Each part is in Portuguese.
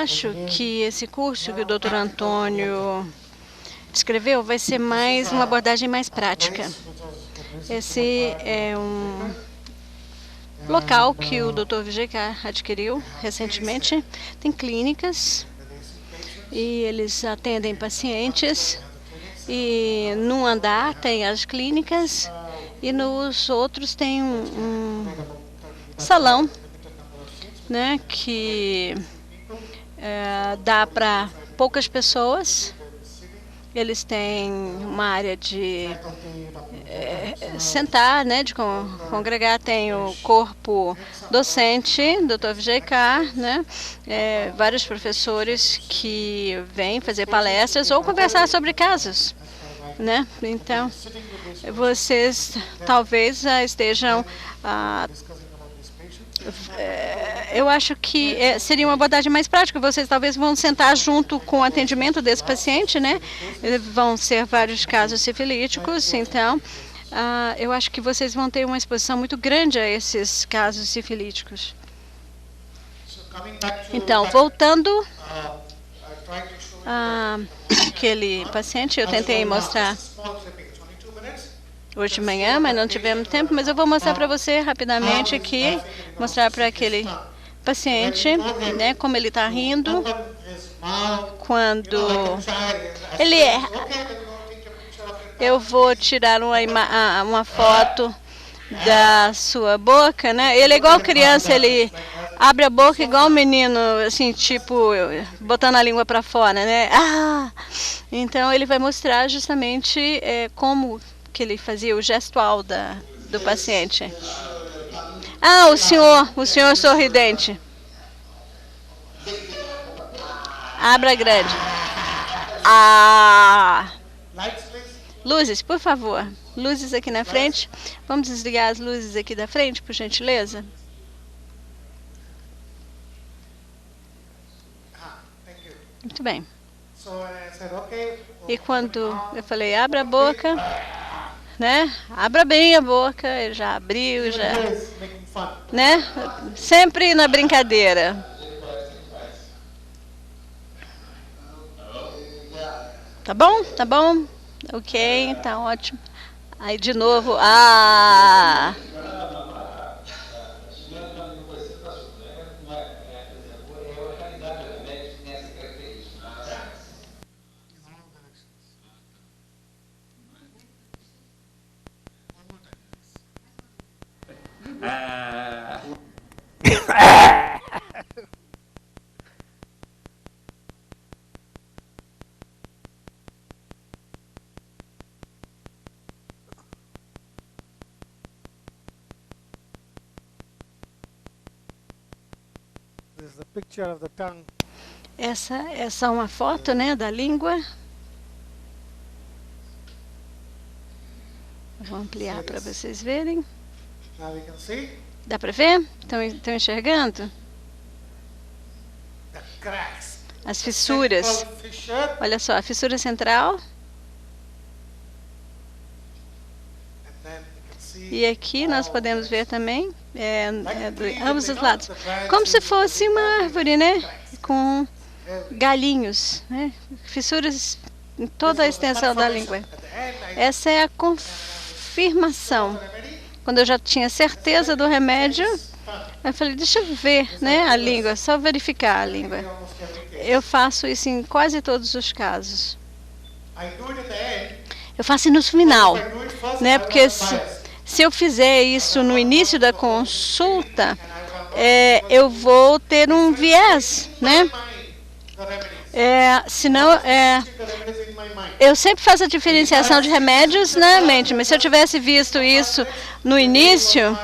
acho que esse curso que o Dr. Antônio descreveu vai ser mais uma abordagem mais prática. Esse é um local que o Dr. VGK adquiriu recentemente. Tem clínicas e eles atendem pacientes. E num andar tem as clínicas e nos outros tem um salão, né, que dá para poucas pessoas. Eles têm uma área de sentar, né, de congregar. Tem o corpo docente, Dr. VGK, né, vários professores que vêm fazer palestras ou conversar sobre casos, né. Então, vocês talvez já estejam eu acho que seria uma abordagem mais prática. Vocês talvez vão sentar junto com o atendimento desse paciente, né? Vão ser vários casos sifilíticos, então eu acho que vocês vão ter uma exposição muito grande a esses casos sifilíticos. Então, voltando àquele paciente, eu tentei mostrar hoje de manhã, mas não tivemos tempo, mas eu vou mostrar para você rapidamente aqui, mostrar para aquele paciente, né, como ele está rindo, quando ele eu vou tirar uma foto da sua boca, né, ele é igual criança, ele abre a boca igual menino, assim, tipo, botando a língua para fora, né, então ele vai mostrar justamente como que ele fazia o gestual do paciente. O senhor sorridente. Abra grande. Luzes, por favor. Luzes aqui na frente. Vamos desligar as luzes aqui da frente, por gentileza? Muito bem. E quando eu falei, abra a boca, né? Abra bem a boca, ele já abriu, já, né? Sempre na brincadeira. Tá bom? Tá bom? Ok, tá ótimo. Aí de novo, Essa é só uma foto, né, da língua. Vou ampliar para vocês verem. Dá para ver? Estão enxergando? As fissuras. Olha só, a fissura central. E aqui nós podemos ver também, de ambos os lados, como se fosse uma árvore, né? Com galinhos, né? Fissuras em toda a extensão da língua. Essa é a confirmação. Quando eu já tinha certeza do remédio, eu falei, deixa eu ver, né, a língua, só verificar a língua. Eu faço isso em quase todos os casos. Eu faço no final, né, porque se eu fizer isso no início da consulta, eu vou ter um viés, né? Senão, eu sempre faço a diferenciação de remédios na mente, mas se eu tivesse visto isso no início,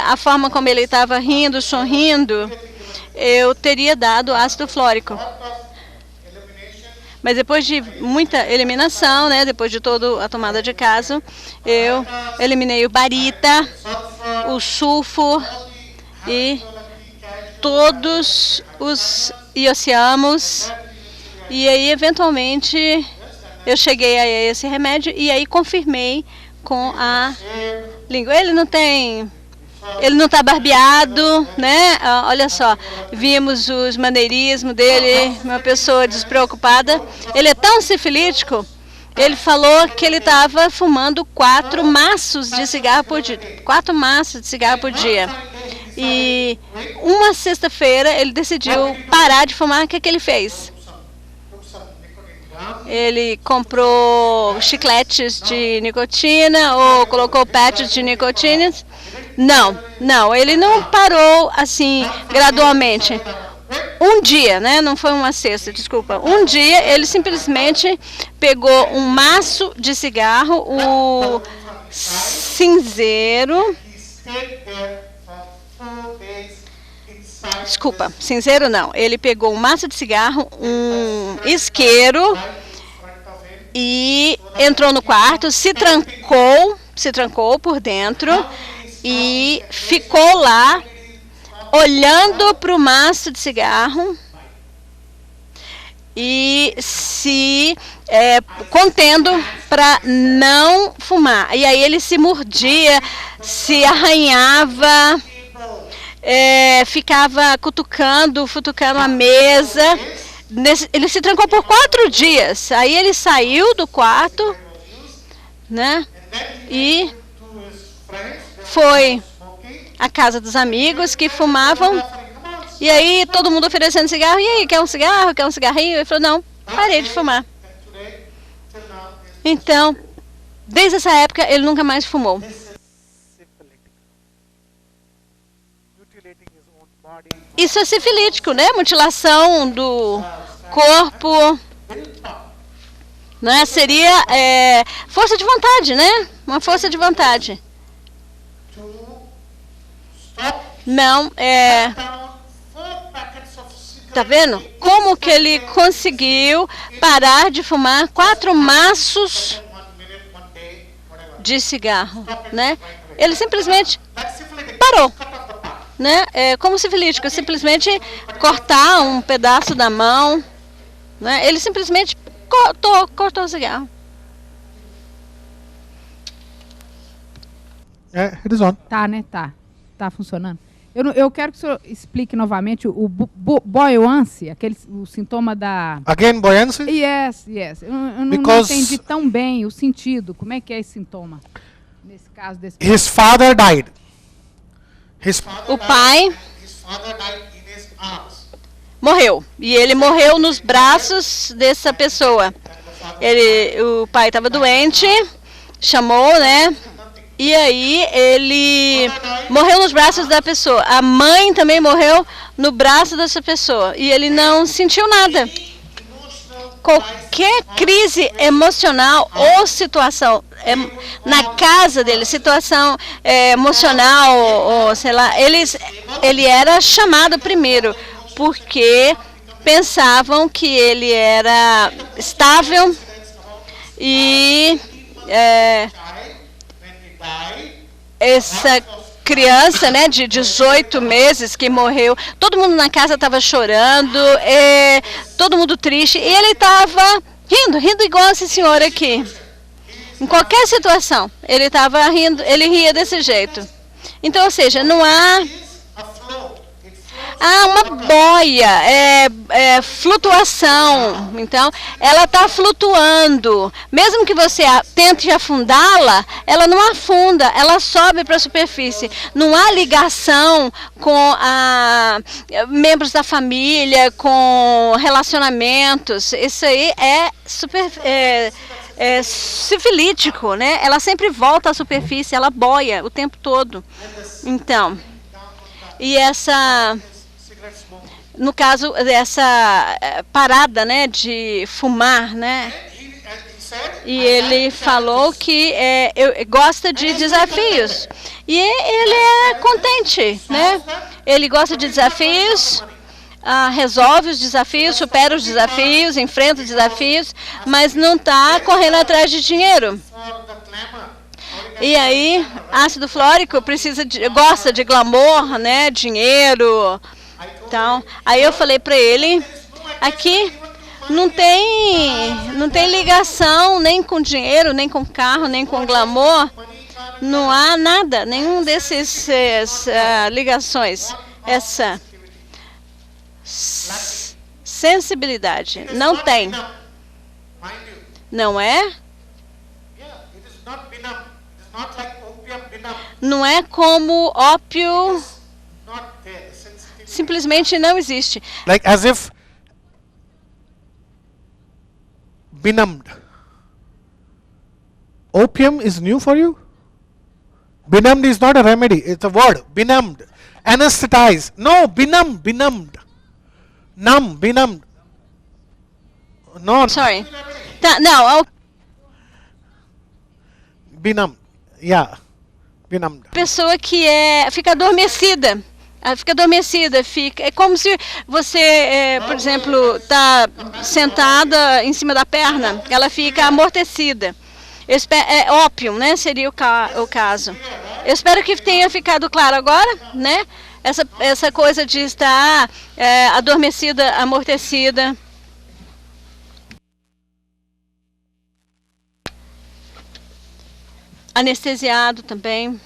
a forma como ele estava rindo, sorrindo, eu teria dado ácido fluórico. Mas depois de muita eliminação, né, depois de toda a tomada de caso, eu eliminei o barita, o sulfo e todos os iociamos. E aí, eventualmente, eu cheguei a esse remédio e aí confirmei com a língua. Ele não tem Ele não está barbeado, né? Olha só, vimos os maneirismos dele, uma pessoa despreocupada. Ele é tão sifilítico, ele falou que ele estava fumando 4 maços de cigarro por dia. 4 maços de cigarro por dia. E uma sexta-feira ele decidiu parar de fumar. O que ele fez? Ele comprou chicletes de nicotina ou colocou patches de nicotina. Não, ele não parou assim gradualmente. Um dia, né? Não foi uma sexta, desculpa. Um dia ele simplesmente pegou um maço de cigarro, o cinzeiro. Desculpa, cinzeiro não. Ele pegou um maço de cigarro, um isqueiro e entrou no quarto, se trancou por dentro e ficou lá olhando para o maço de cigarro e se contendo para não fumar. E aí ele se mordia, se arranhava, ficava futucando a mesa. Ele se trancou por 4 dias. Aí ele saiu do quarto, né? E foi à casa dos amigos que fumavam. E aí todo mundo oferecendo cigarro. E aí, quer um cigarro? Quer um cigarrinho? Ele falou, não, parei de fumar. Então, desde essa época, ele nunca mais fumou. Isso é sifilítico, né? Mutilação do corpo, né? Seria força de vontade, né? Uma força de vontade. Não, tá vendo? Como que ele conseguiu parar de fumar 4 maços de cigarro, né? Ele simplesmente parou. Né? Como sifilítico, simplesmente cortar um pedaço da mão, né? Ele simplesmente cortou o cigarro. It is on. Tá, né? Tá funcionando. Eu quero que o senhor explique novamente o buoyancy, o sintoma da... Again, buoyancy? Yes. Eu não entendi tão bem o sentido. Como é que é esse sintoma? Nesse caso desse... His father died. O pai morreu. E ele morreu nos braços dessa pessoa. O pai estava doente, chamou, né? E aí ele morreu nos braços da pessoa. A mãe também morreu no braço dessa pessoa. E ele não sentiu nada. Qualquer crise emocional ou situação na casa dele, situação emocional, ou sei lá, ele era chamado primeiro, porque pensavam que ele era estável e essa criança, né, de 18 meses que morreu, todo mundo na casa estava chorando, todo mundo triste, e ele estava rindo igual esse senhor aqui. Em qualquer situação, ele estava rindo, ele ria desse jeito. Então, ou seja, não há uma boia, flutuação. Então, ela está flutuando. Mesmo que você tente afundá-la, ela não afunda, ela sobe para a superfície. Não há ligação com membros da família, com relacionamentos. Isso aí é sifilítico, né? Ela sempre volta à superfície, ela boia o tempo todo. Então, e no caso dessa parada, né, de fumar, né? E ele falou que gosta de desafios. E ele é contente, né? Ele gosta de desafios, resolve os desafios, supera os desafios, enfrenta os desafios, mas não está correndo atrás de dinheiro. E aí, ácido fluórico gosta de glamour, né? Dinheiro. Então, aí eu falei para ele, aqui não tem ligação nem com dinheiro, nem com carro, nem com glamour. Não há nada, nenhum desses ligações. Essa sensibilidade não tem. Não é? Não é como ópio. Simplesmente não existe. Like as if benumbed. Opium is new for you? Benumbed is not a remedy, it's a word. Benumbed. Anesthetize. No, benumbed, benumbed. Numb, benumbed. No. Sorry. Tá, não, Benumbed. Yeah. Benumbed. pessoa que fica adormecida. Fica adormecida, é como se você, por exemplo, está sentada em cima da perna, ela fica amortecida. Ópio, né? Seria o caso. Eu espero que tenha ficado claro agora, né? Essa coisa de estar adormecida, amortecida. Anestesiado também.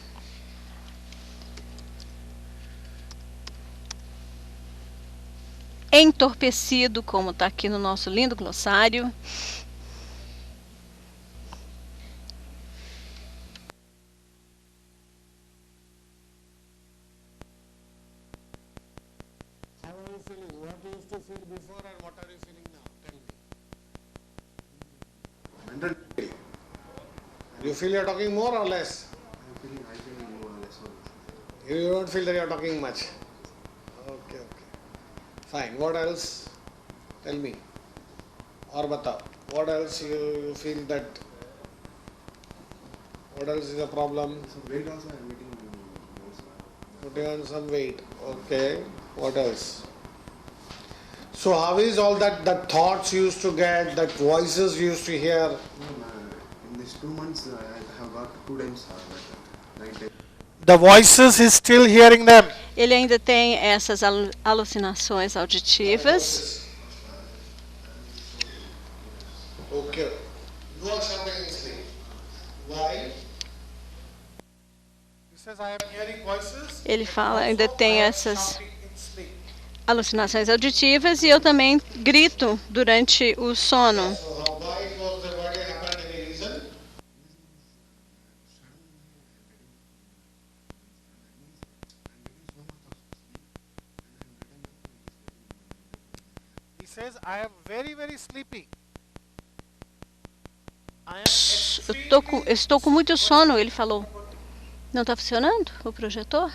Entorpecido, como está aqui no nosso lindo glossário. How are you feeling? What you used to feel before and what are you feeling now? Tell me. You feel you're talking more or less? I feel more or less. You don't feel that you're talking much? Okay. Fine. What else? Tell me. Or batao. What else you feel that? What else is a problem? Some weight also I'm eating more. Putting on some weight. Okay. What else? So how is all that thoughts you used to get, that voices you used to hear? No, in these 2 months I have got 2 times night time. The voices is still hearing them. Ele ainda tem essas alucinações auditivas. Okay. You are shouting in sleep. Why? He says I am hearing voices. Ele fala, ainda tem essas Shouting in sleep. alucinações auditivas e eu também grito durante o sono. So why was the body happened? Any reason? He says I am very sleepy. I am Estou com muito sono, ele falou. Não está funcionando o projetor?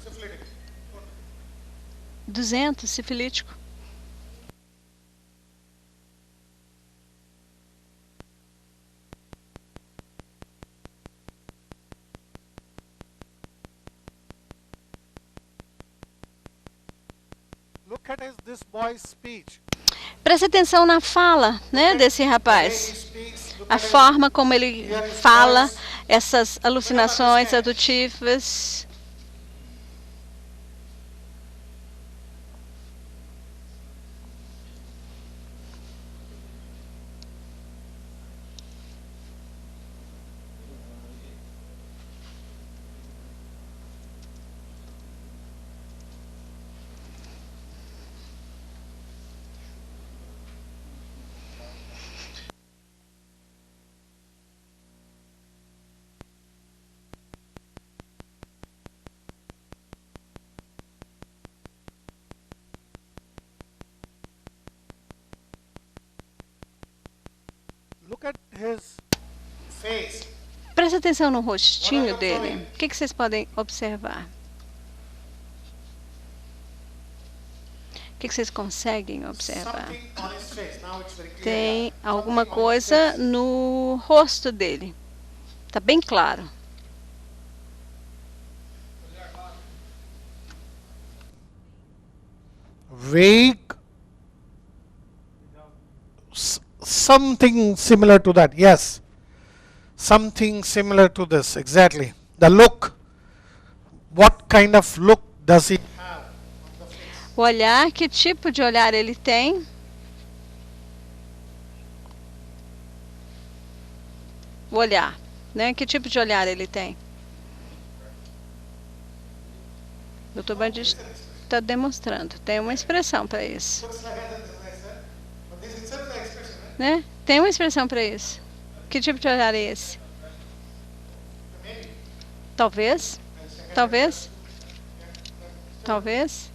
syphilitic. 200, sifilítico. Look at this boy's speech. Preste atenção na fala, né, desse He rapaz. speaks. Look A at his forma como ele fala, essas alucinações auditivas. Look at his face. Preste atenção no rostinho dele. O que vocês podem observar? O que vocês conseguem observar? Something on his face. Now it's very clear. Tem alguma coisa no rosto dele. Tá bem claro. Vague. Something similar to that. Yes. Something similar to this. Exactly. The look. What kind of look does he have? O olhar, que tipo de olhar ele tem? O olhar, né? Que tipo de olhar ele tem? O Dr. Bandit está demonstrando. Tem uma expressão para isso. Né? Tem uma expressão para isso. Que tipo de olhar é esse? Talvez. Talvez. Talvez.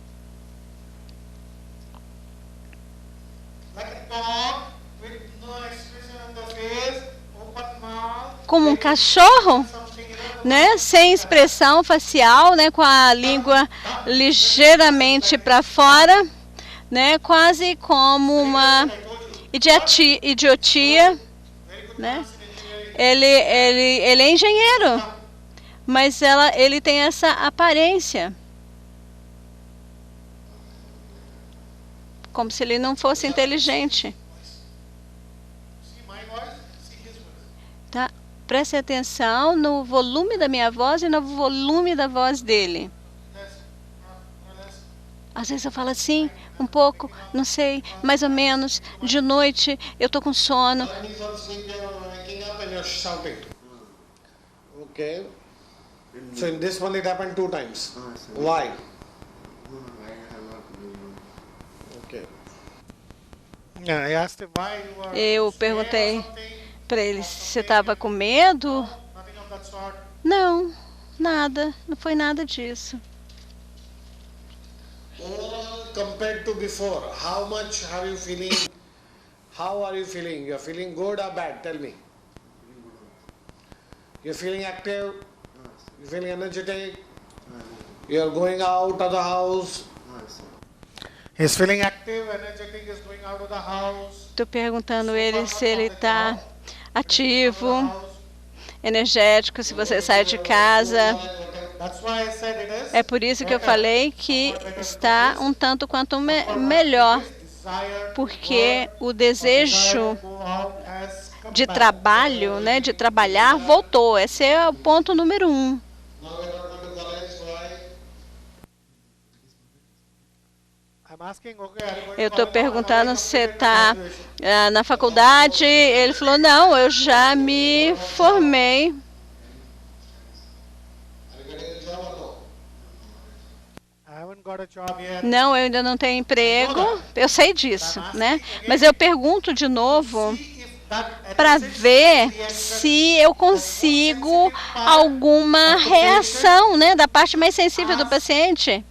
Como um cachorro, né? Sem expressão facial, né? Com a língua ligeiramente para fora, né? Quase como uma idiotia, né? Ele é engenheiro, mas ele tem essa aparência, como se ele não fosse inteligente. Tá? Preste atenção no volume da minha voz e no volume da voz dele. Às vezes eu falo assim, um pouco, não sei, mais ou menos, de noite, eu estou com sono. Okay. So in this one it happened 2 times. Why? Okay. Yeah, I asked him why you were Eu perguntei para ele se você estava com medo. nothing of that sort. Não, nada, não foi nada disso. Compared to before, how much are you feeling? How are you feeling? You're feeling good or bad? Tell me. You're feeling active? You're feeling energetic? You're going out of the house? He's feeling active, energetic, is going out of the house. Estou perguntando ele se ele está ativo, energético, se você sai de casa. That's why I said it is É por isso que eu falei que está um tanto quanto melhor, porque o desejo de trabalho, né, de trabalhar, voltou. Esse é o ponto número 1. Eu estou perguntando se você está na faculdade. Ele falou, não, eu já me formei. Não, eu ainda não tenho emprego. Eu sei disso, né? Mas eu pergunto de novo para ver se eu consigo alguma reação, né, da parte mais sensível do paciente.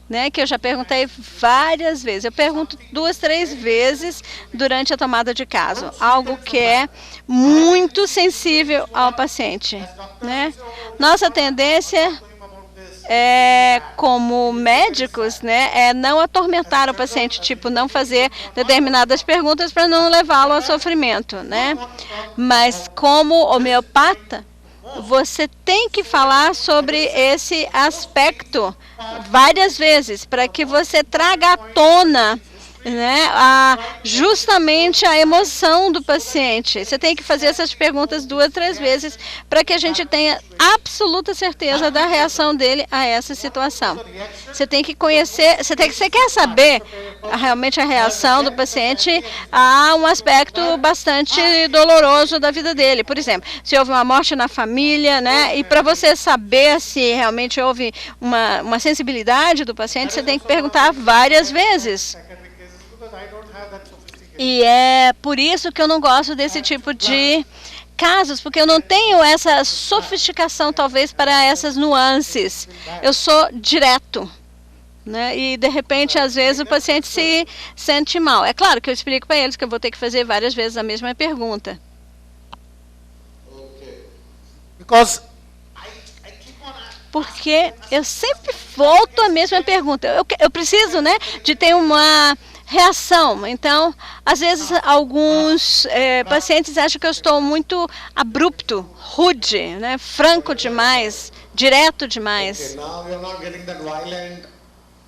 Né, que eu já perguntei várias vezes. Eu pergunto 2, 3 vezes durante a tomada de caso. Algo que é muito sensível ao paciente. Né? Nossa tendência como médicos, né, é não atormentar o paciente, tipo, não fazer determinadas perguntas para não levá-lo a sofrimento, né? Mas como homeopata, você tem que falar sobre esse aspecto várias vezes, para que você traga à tona, né, justamente a emoção do paciente. Você tem que fazer essas perguntas 2, 3 vezes para que a gente tenha absoluta certeza da reação dele a essa situação. Você tem que conhecer, você quer saber realmente a reação do paciente a um aspecto bastante doloroso da vida dele. Por exemplo, se houve uma morte na família, né, e para você saber se realmente houve uma sensibilidade do paciente, você tem que perguntar várias vezes. E é por isso que eu não gosto desse tipo de casos, porque eu não tenho essa sofisticação, talvez, para essas nuances. Eu sou direto, né? E, de repente, às vezes, o paciente se sente mal. É claro que eu explico para eles que eu vou ter que fazer várias vezes a mesma pergunta. Porque eu sempre volto à mesma pergunta. Eu preciso, né, de ter uma reação. Então, às vezes, alguns pacientes acham que eu estou muito abrupto, rude, né, franco demais, direto demais. Okay, now you're not getting that violent,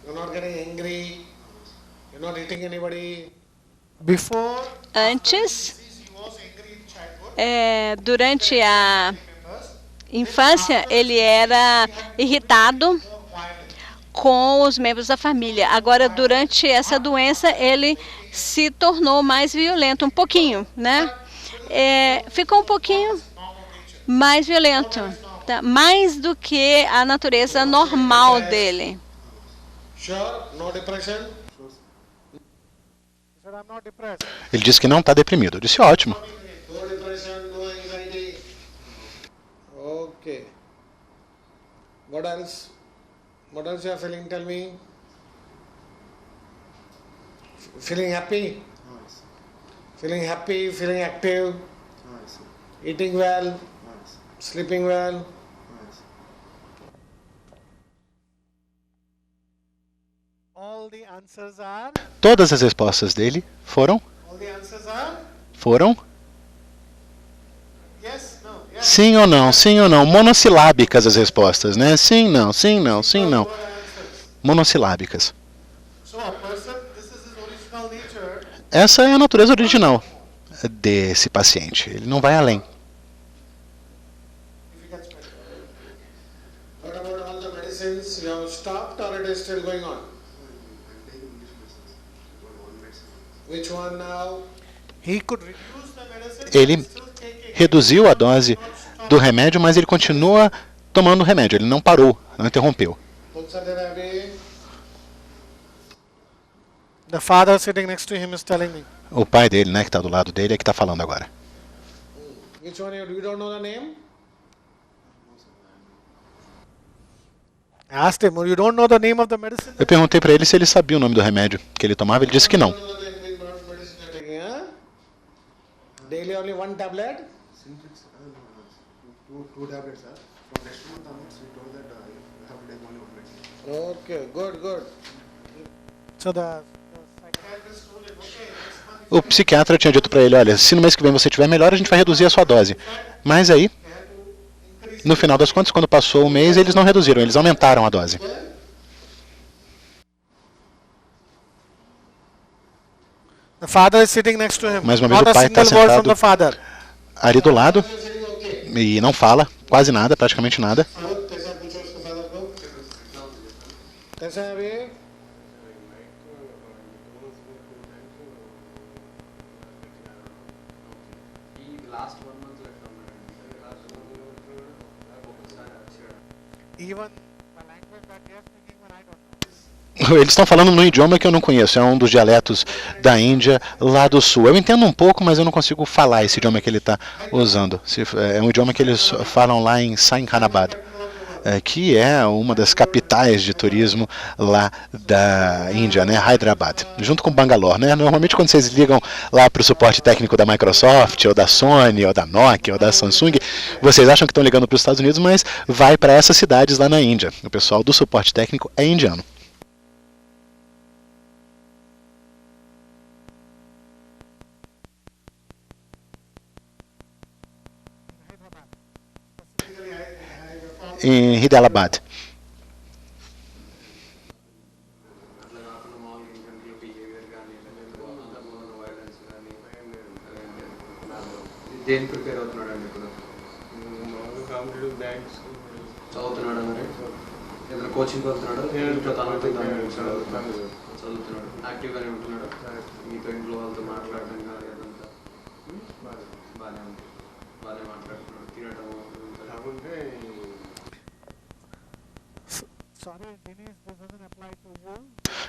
you're not getting angry, you're not hitting anybody. Before, Antes, durante a infância, ele era irritado com os membros da família. Agora, durante essa doença, ele se tornou mais violento, um pouquinho, né? Ficou um pouquinho mais violento, tá? Mais do que a natureza normal dele. Ele disse que não está deprimido. Eu disse, ótimo. Okay. What else? What else you are feeling? Tell me. Feeling happy? Feeling happy, feeling active, eating well, sleeping well. Todas as respostas dele foram? Sim ou não, sim ou não. Monossilábicas as respostas, né? Sim, não, sim, não, sim, não. Monossilábicas. Essa é a natureza original desse paciente. Ele não vai além. What about all the medicines? You have stopped or it is still going on? Which one now? Ele reduziu a dose do remédio, mas ele continua tomando o remédio. Ele não parou, não interrompeu. The father sitting next to him is telling me. O pai dele, né, que está do lado dele, é que está falando agora. Which one you don't know the name? I asked him, you don't know the name of the medicine? Eu perguntei para ele se ele sabia o nome do remédio que ele tomava. Ele disse que não. Daily only one tablet? Two tablets, sir. From next month onwards, we told that you have to take only one medicine. Okay, good, good. So the psychiatrist told him, okay, next month. O psiquiatra tinha dito para ele, olha, se no mês que vem você estiver melhor, a gente vai reduzir a sua dose. Mas aí, no final das contas, quando passou o mês, eles não reduziram, eles aumentaram a dose. The father is sitting next to him. Mais uma vez Not o a pai está single word from sentado the father. ali do lado e não fala quase nada, praticamente nada. Even the language that they are speaking, when I don't know. Eles estão falando num idioma que eu não conheço, é um dos dialetos da Índia, lá do sul. Eu entendo um pouco, mas eu não consigo falar esse idioma que ele está usando. É um idioma que eles falam lá em Sainkanabad, que é uma das capitais de turismo lá da Índia, né? Hyderabad, junto com Bangalore, né? Normalmente quando vocês ligam lá para o suporte técnico da Microsoft, ou da Sony, ou da Nokia, ou da Samsung, vocês acham que estão ligando para os Estados Unidos, mas vai para essas cidades lá na Índia. O pessoal do suporte técnico é indiano. Em Hyderabad. దేని ప్రిపేర్ అవుతున్నాడు అండి ఇప్పుడు చదువుతున్నాడు మరి ఏదైనా కోచింగ్ వెళ్తున్నాడు చదువుతున్నాడు యాక్టివ్గానే ఉంటున్నాడు మీతో ఇంట్లో వాళ్ళతో మాట్లాడడం కానీ అదంతా బాగానే ఉంది బాగానే మాట్లాడుతున్నాడు తినడం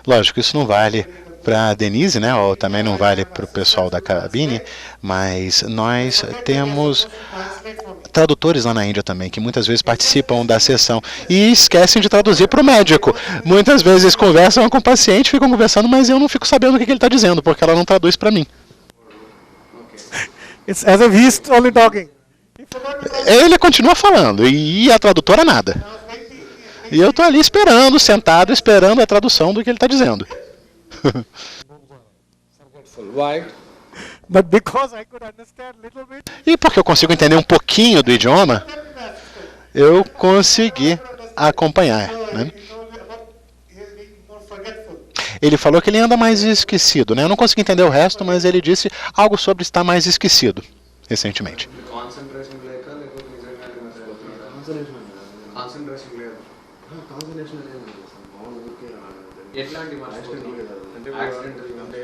Lógico, isso não vale para a Denise, né? Ou também não vale para o pessoal da cabine, mas nós temos tradutores lá na Índia também, que muitas vezes participam da sessão e esquecem de traduzir para o médico. Muitas vezes conversam com o paciente, ficam conversando, mas eu não fico sabendo o que ele está dizendo, porque ela não traduz para mim. It's as if he's only talking. Ele continua falando e a tradutora nada. E eu estou ali esperando, sentado, esperando a tradução do que ele está dizendo. E porque eu consigo entender um pouquinho do idioma, eu consegui acompanhar, né? Ele falou que ele anda mais esquecido, né? Eu não consegui entender o resto, mas ele disse algo sobre estar mais esquecido recentemente. Concentration లేదు. కాన్సన్ట్రేషన్ అనేది లేదు సార్, మామూలు ఊరికే ఎట్లాంటి అంటే యాక్సిడెంటల్ అంటే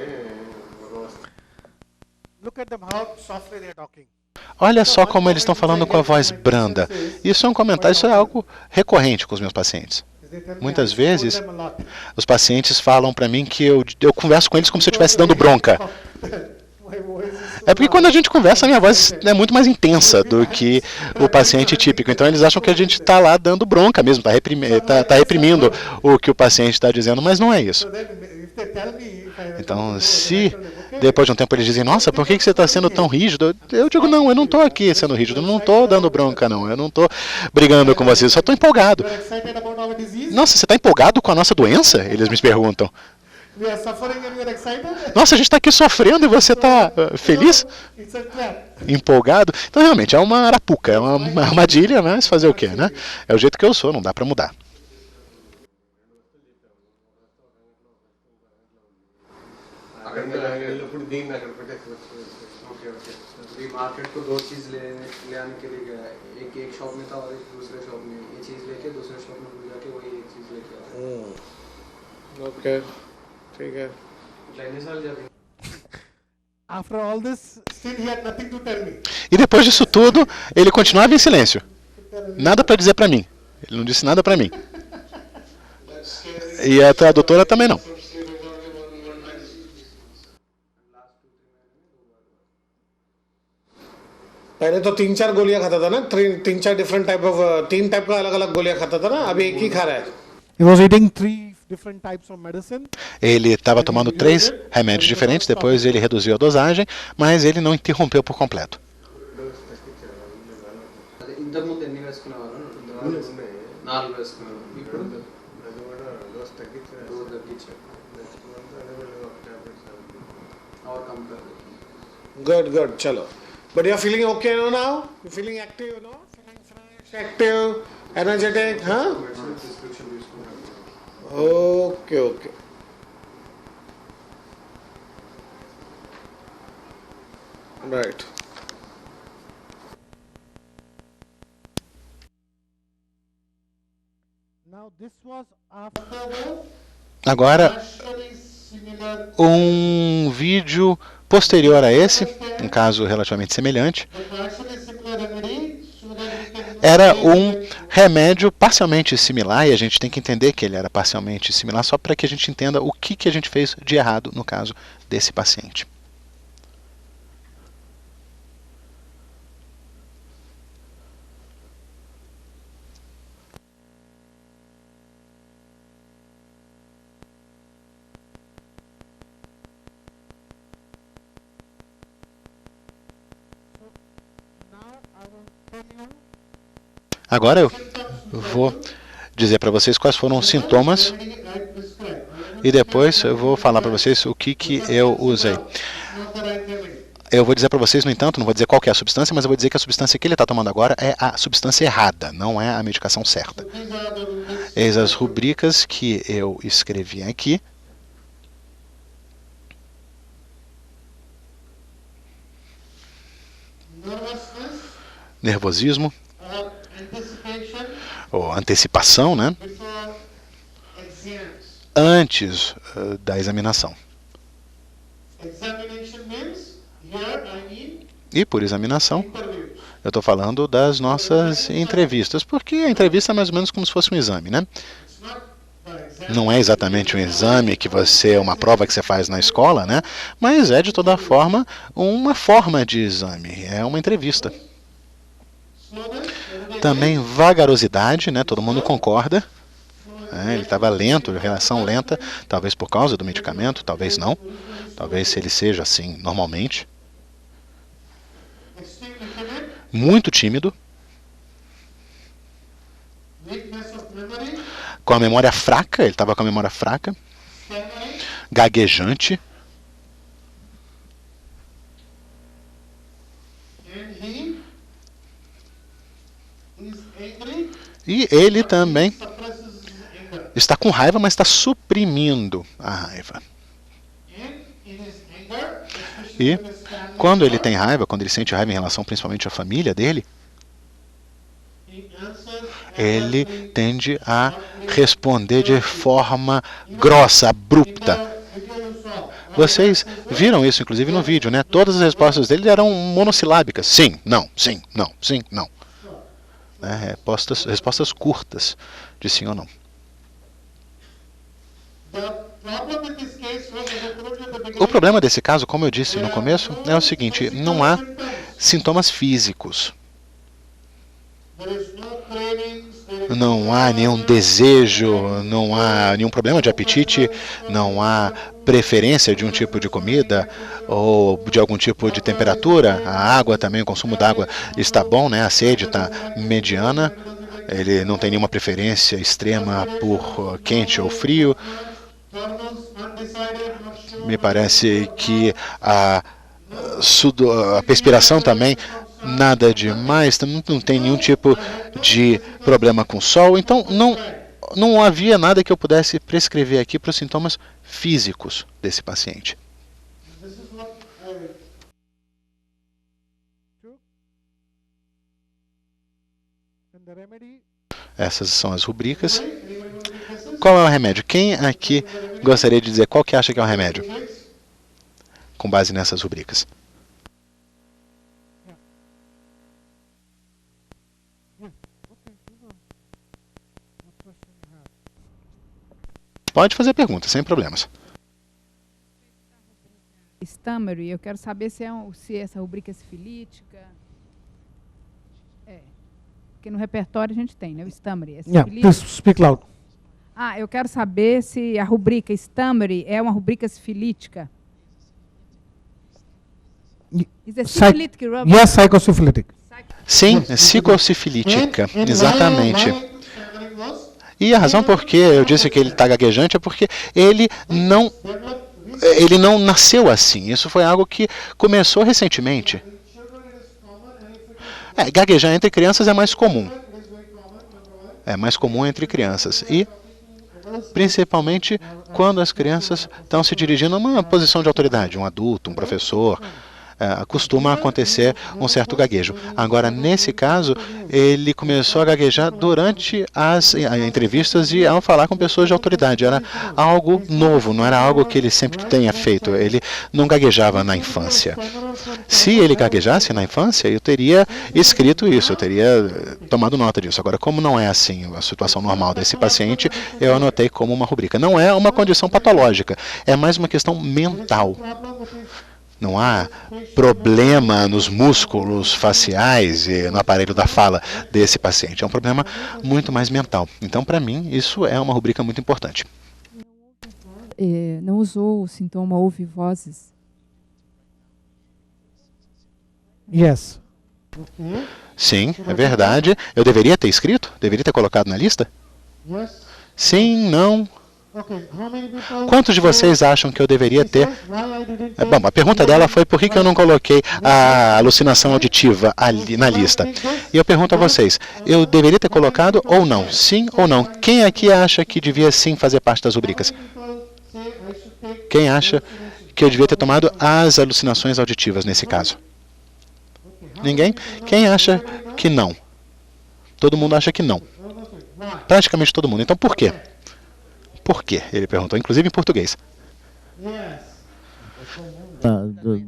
Look at them, how softly they are talking. Olha só como eles estão falando com a voz branda. Isso é um comentário, isso é algo recorrente com os meus pacientes. They tell me Muitas I scold vezes, them a lot. os pacientes falam para mim que eu converso com eles como se eu estivesse dando bronca. My voice is so É porque quando a gente conversa, a minha voz é muito mais intensa do que o paciente típico. Então eles acham que a gente está lá dando bronca mesmo, está reprimindo o que o paciente está dizendo, mas não é isso. So then if they tell me if I Então, se depois de um tempo eles dizem, nossa, por que você está sendo tão rígido? Eu digo, não, eu não estou aqui sendo rígido, eu não estou dando bronca, não. Eu não estou brigando com você, eu só estou empolgado. you are excited about our disease, Nossa, você está empolgado com a nossa doença? Eles me perguntam. we are suffering and we are excited. Nossa, a gente está aqui sofrendo e você está feliz? It's a trap. Empolgado? Então, realmente, é uma arapuca, é uma armadilha, mas fazer o quê, né? É o jeito que eu sou, não dá para mudar. అక్కడికి వెళ్ళినప్పుడు దీన్ని అక్కడ పెట్టేసి okay okay अभी मार्केट को दो चीज़ ले आने के लिए गया है, एक शॉप में था और एक दूसरे शॉप में, ये चीज़ लेके दूसरे शॉप में जाके वही एक चीज़ लेके आया। ओके ठीक है. इतने साल जब After all this, still he had nothing to tell me. E depois disso tudo, ele continuava em silêncio. Nada para dizer para mim. Ele não disse nada para mim. E a tradutora também não. पहले तो 3-4 गोलियां खाता था ना, 3-4 different type of 3 टाइप का अलग अलग गोलियां खाता था ना, अभी एक ही खा रहा है. He was eating 3 different types of medicine. Ele estava tomando 3 remédios diferentes, depois ele reduziu a dosagem, mas ele não interrompeu por completo. అదే ఇంతకుముందు ఎన్ని వేసుకునేవారు? 4 వేసుకునేవారు. ఇప్పుడు అది కూడా డోస్ తగ్గించారు. డోస్ తగ్గించారు. నెక్స్ట్ మంత్ అదే మళ్ళీ ఒక టాబ్లెట్స్ అవర్ compare Good, good, chalo. But you are feeling okay now? You feeling active, no? Feeling fresh, active, energetic, huh? Medicine prescription తీసుకున్నాను. Okay, okay. Right. Now this was after the Agora, partially similar, vídeo posterior a esse, um caso relativamente semelhante, the partially similar remedy so that we can era remédio parcialmente similar, e a gente tem que entender que ele era parcialmente similar só para que a gente entenda o que a gente fez de errado no caso desse paciente. now I will tell you Agora eu vou dizer para vocês quais foram os sintomas remedy I prescribe. e depois eu vou falar para vocês o que eu usei. Not the right remedy. Eu vou dizer para vocês, no entanto, não vou dizer qual que é a substância, mas eu vou dizer que a substância que ele está tomando agora é a substância errada, não é a medicação certa. These are the rubrics. Eis as rubricas que eu escrevi aqui. Nervousness Nervosismo, or anticipation ou antecipação, né? before exams. Antes da examinação. Examination means here I mean E por examinação, interviews. eu estou falando das nossas entrevistas, porque a entrevista é mais ou menos como se fosse um exame, né? It's not the exam. Não é exatamente um exame que uma prova que você faz na escola, né? Mas é de toda forma uma forma de exame, é uma entrevista. Slowness, everybody Também vagarosidade, né? Todo mundo concorda. Ele estava lento, reação lenta, talvez por causa do medicamento, talvez não. Talvez se ele seja assim normalmente. extremely timid, Muito tímido, weakness of memory, com a memória fraca, ele estava com a memória fraca, stammering, gaguejante, and he is angry, e ele também suppresses anger. está com raiva, mas está suprimindo a raiva. And in his anger, E especially when his family quando ele is tem raiva, quando ele sente raiva em relação principalmente à família dele, he answers ele tende a responder de forma grossa, abrupta. Vocês viram isso, inclusive, no vídeo, né? Todas as respostas dele eram monossilábicas. Sim, não, sim, não, sim, não. Respostas curtas de sim ou não. O problema desse caso, como eu disse no começo, é o seguinte: não há sintomas físicos. Não há nenhum desejo, não há nenhum problema de apetite, não há preferência de um tipo de comida ou de algum tipo de temperatura. A água também, o consumo d'água está bom, né? A sede está mediana. Ele não tem nenhuma preferência extrema por quente ou frio. Me parece que a perspiração também, nada demais, não tem nenhum tipo de problema com sol. Então, não havia nada que eu pudesse prescrever aqui para os sintomas físicos desse paciente. Essas são as rubricas. Qual é o remédio? Quem aqui gostaria de dizer qual que acha que é o remédio? Com base nessas rubricas. Pode fazer pergunta, sem problemas. Stammery, eu quero saber se essa rubrica é sifilítica. Porque no repertório a gente tem, né? O Stammery. Yeah, please speak loud. Eu quero saber se a rubrica Stammery é uma rubrica sifilítica. Is it syphilitic rub? Yes, psychosyphilitic. Sim, psicossifilítica, exatamente. E a razão por que eu disse que ele está gaguejante é porque ele não nasceu assim. Isso foi algo que começou recentemente. Gaguejar entre crianças é mais comum. É mais comum entre crianças. E, principalmente, quando as crianças estão se dirigindo a uma posição de autoridade, um adulto, um professor, costuma acontecer um certo gaguejo. Agora, nesse caso, ele começou a gaguejar durante as entrevistas e ao falar com pessoas de autoridade. Era algo novo, não era algo que ele sempre tenha feito. Ele não gaguejava na infância. Se ele gaguejasse na infância, eu teria escrito isso, eu teria tomado nota disso. Agora, como não é assim a situação normal desse paciente, eu anotei como uma rubrica. Não é uma condição patológica, é mais uma questão mental. Não há problema nos músculos faciais e no aparelho da fala desse paciente. É um problema muito mais mental. Então, para mim, isso é uma rubrica muito importante. Não usou o sintoma ouve vozes? Yes. Sim, é verdade. Eu deveria ter escrito? Deveria ter colocado na lista? Sim, não. Quantos de vocês acham que eu deveria ter? Bom, a pergunta dela foi por que eu não coloquei a alucinação auditiva ali na lista. E eu pergunto a vocês, eu deveria ter colocado ou não? Sim ou não? Quem aqui acha que devia sim fazer parte das rubricas? Quem acha que eu devia ter tomado as alucinações auditivas nesse caso? Ninguém? Quem acha que não? Todo mundo acha que não. Praticamente todo mundo. Então por quê? Por quê? Ele perguntou, inclusive em português.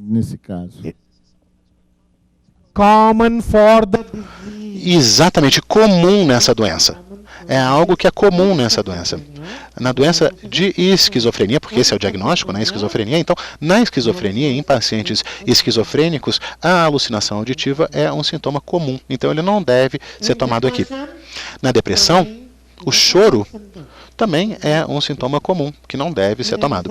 Nesse caso. Common for the Exatamente, comum nessa doença. É algo que é comum nessa doença. Na doença de esquizofrenia, porque esse é o diagnóstico, né, esquizofrenia, então, na esquizofrenia, em pacientes esquizofrênicos, a alucinação auditiva é um sintoma comum. Então, ele não deve ser tomado aqui. Na depressão, o choro também é um sintoma comum, que não deve ser tomado.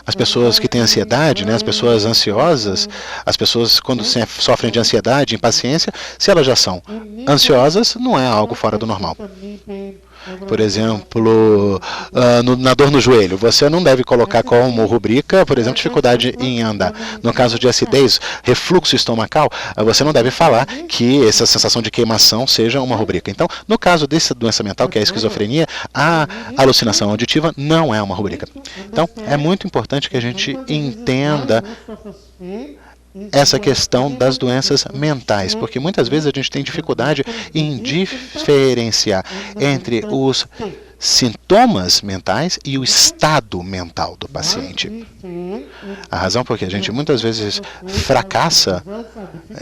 As pessoas que têm ansiedade, né, as pessoas ansiosas, as pessoas quando sofrem de ansiedade, impaciência, se elas já são ansiosas, não é algo fora do normal. Por exemplo, na dor no joelho, você não deve colocar como rubrica, por exemplo, dificuldade em andar. No caso de acidez, refluxo estomacal, você não deve falar que essa sensação de queimação seja uma rubrica. Então, no caso dessa doença mental, que é a esquizofrenia, a alucinação auditiva não é uma rubrica. Então, é muito importante que a gente entenda essa questão das doenças mentais, porque muitas vezes a gente tem dificuldade em diferenciar entre os sintomas mentais e o estado mental do paciente. A razão por que a gente muitas vezes fracassa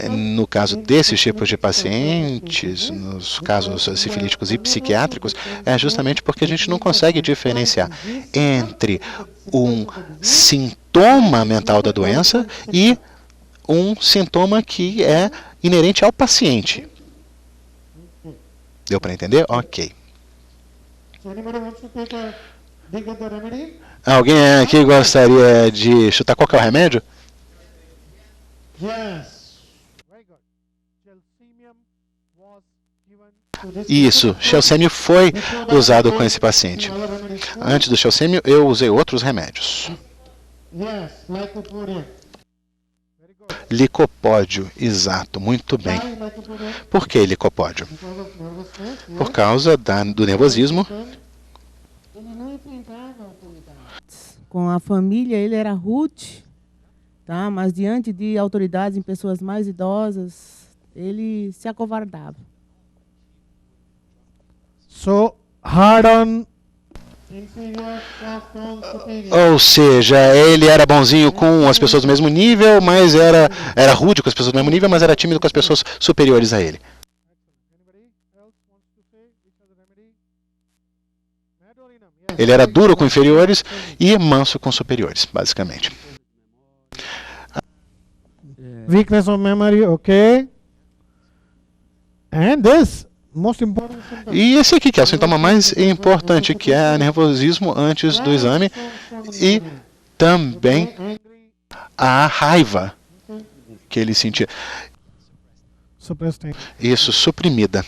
no caso desses tipos de pacientes, nos casos sifilíticos e psiquiátricos, é justamente porque a gente não consegue diferenciar entre um sintoma mental da doença e um sintoma que é inerente ao paciente. Deu para entender? Ok. Alguém aqui gostaria de chutar qual que é o remédio? Isso, Xelsêmio foi usado com esse paciente. Antes do Xelsêmio, eu usei outros remédios. Licopódio, exato, muito bem. Por que licopódio? Por causa do nervosismo. Com a família, ele era rude, tá? Mas diante de autoridades em pessoas mais idosas, ele se acovardava. So, hard on. Ou seja, ele era bonzinho com as pessoas do mesmo nível, mas era rude com as pessoas do mesmo nível, mas era tímido com as pessoas superiores a ele. Ele era duro com inferiores e manso com superiores, basicamente. Weakness of memory, okay. And this, most important symptom. E esse aqui, que é o sintoma mais importante, que é o nervosismo antes do exame e também a raiva que ele sentia. Isso, suprimida.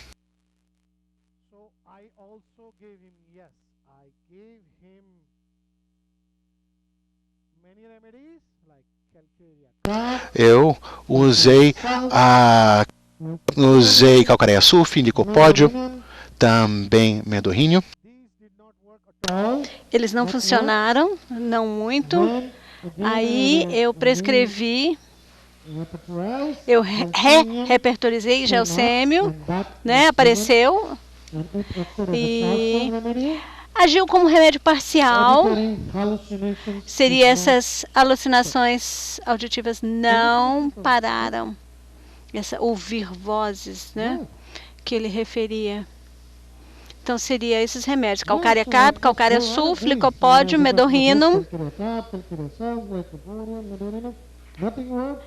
Eu usei calcareia sulfi, licopódio, também medorrínio. Eles não funcionaram, não muito. Aí eu prescrevi, eu repertorizei Xelsêmio, né? Apareceu e agiu como remédio parcial. Seria essas alucinações auditivas não pararam. Ouvir vozes, né? Que ele referia. Então seria esses remédios: calcária cap, calcária sulf, licopódio, medorrino.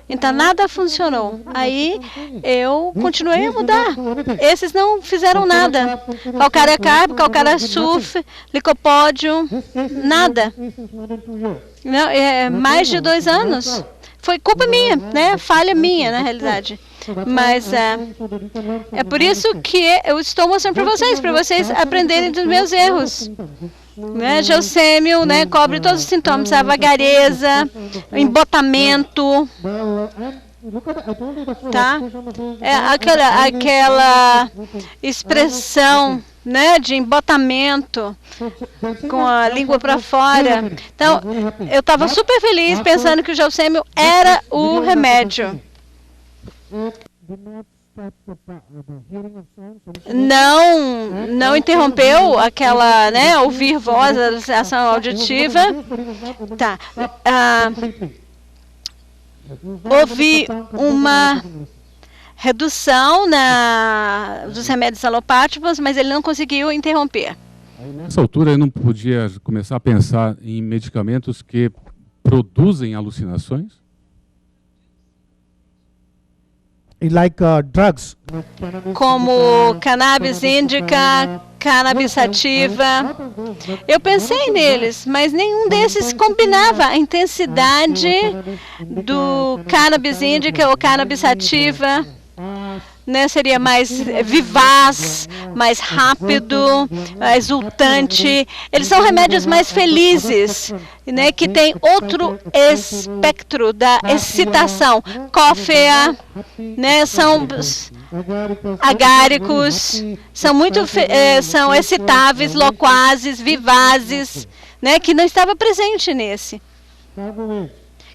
Então nada funcionou. Aí eu continuei a mudar. Esses não fizeram nada. Calcária cap, calcária sulf, licopódio, nada. Não, mais de 2 anos. Foi culpa minha, né? Falha minha, na realidade. Mas é por isso que eu estou mostrando para vocês aprenderem dos meus erros. Né? Xelsêmio, né, cobre todos os sintomas, a vagareza, embotamento, tá? Aquela expressão, né, de embotamento com a língua para fora. Então, eu estava super feliz pensando que o Xelsêmio era o remédio. Não interrompeu aquela, né, ouvir voz, a alucinação auditiva. Tá. Houve uma redução dos remédios alopáticos, mas ele não conseguiu interromper. Nessa altura, eu não podia começar a pensar em medicamentos que produzem alucinações? Like drugs. Como cannabis índica, cannabis sativa. Eu pensei neles, mas nenhum desses combinava a intensidade do cannabis índica ou cannabis sativa. Né, seria mais vivaz, mais rápido, mais exultante. Eles são remédios mais felizes, né, que tem outro espectro da excitação. Cófea, né, são agáricos, são excitáveis, loquazes, vivazes, né, que não estava presente nesse.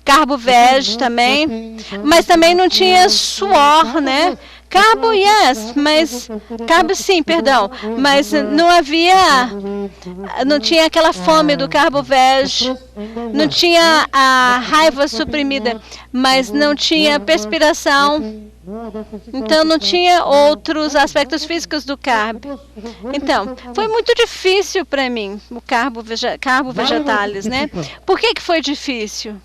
carbo veg também, mas também não tinha suor, né? Carbo, yes, mas carbo sim, perdão, mas não tinha aquela fome do carbo veg, não tinha a raiva suprimida, mas não tinha perspiração. Então, não tinha outros aspectos físicos do carbo. Então, foi muito difícil para mim, o carbo vegetalis, né? Por que foi difícil?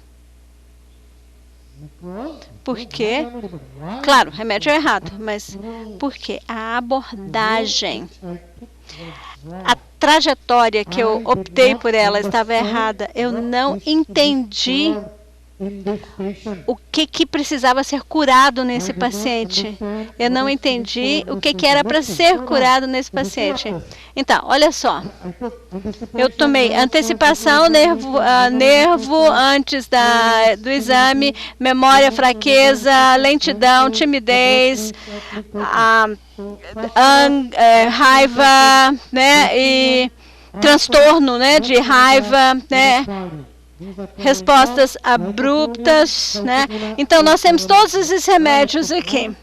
Porque, claro, remédio é errado, mas porque a abordagem, a trajetória que eu optei por ela estava errada. Eu não entendi o que precisava ser curado nesse paciente. Eu não entendi o que era para ser curado nesse paciente. Então, olha só. Eu tomei antecipação, nervo antes do exame, memória, fraqueza, lentidão, timidez, raiva, né, e transtorno, né, de raiva, né, respostas abruptas, né? Então, nós temos todos esses remédios aqui.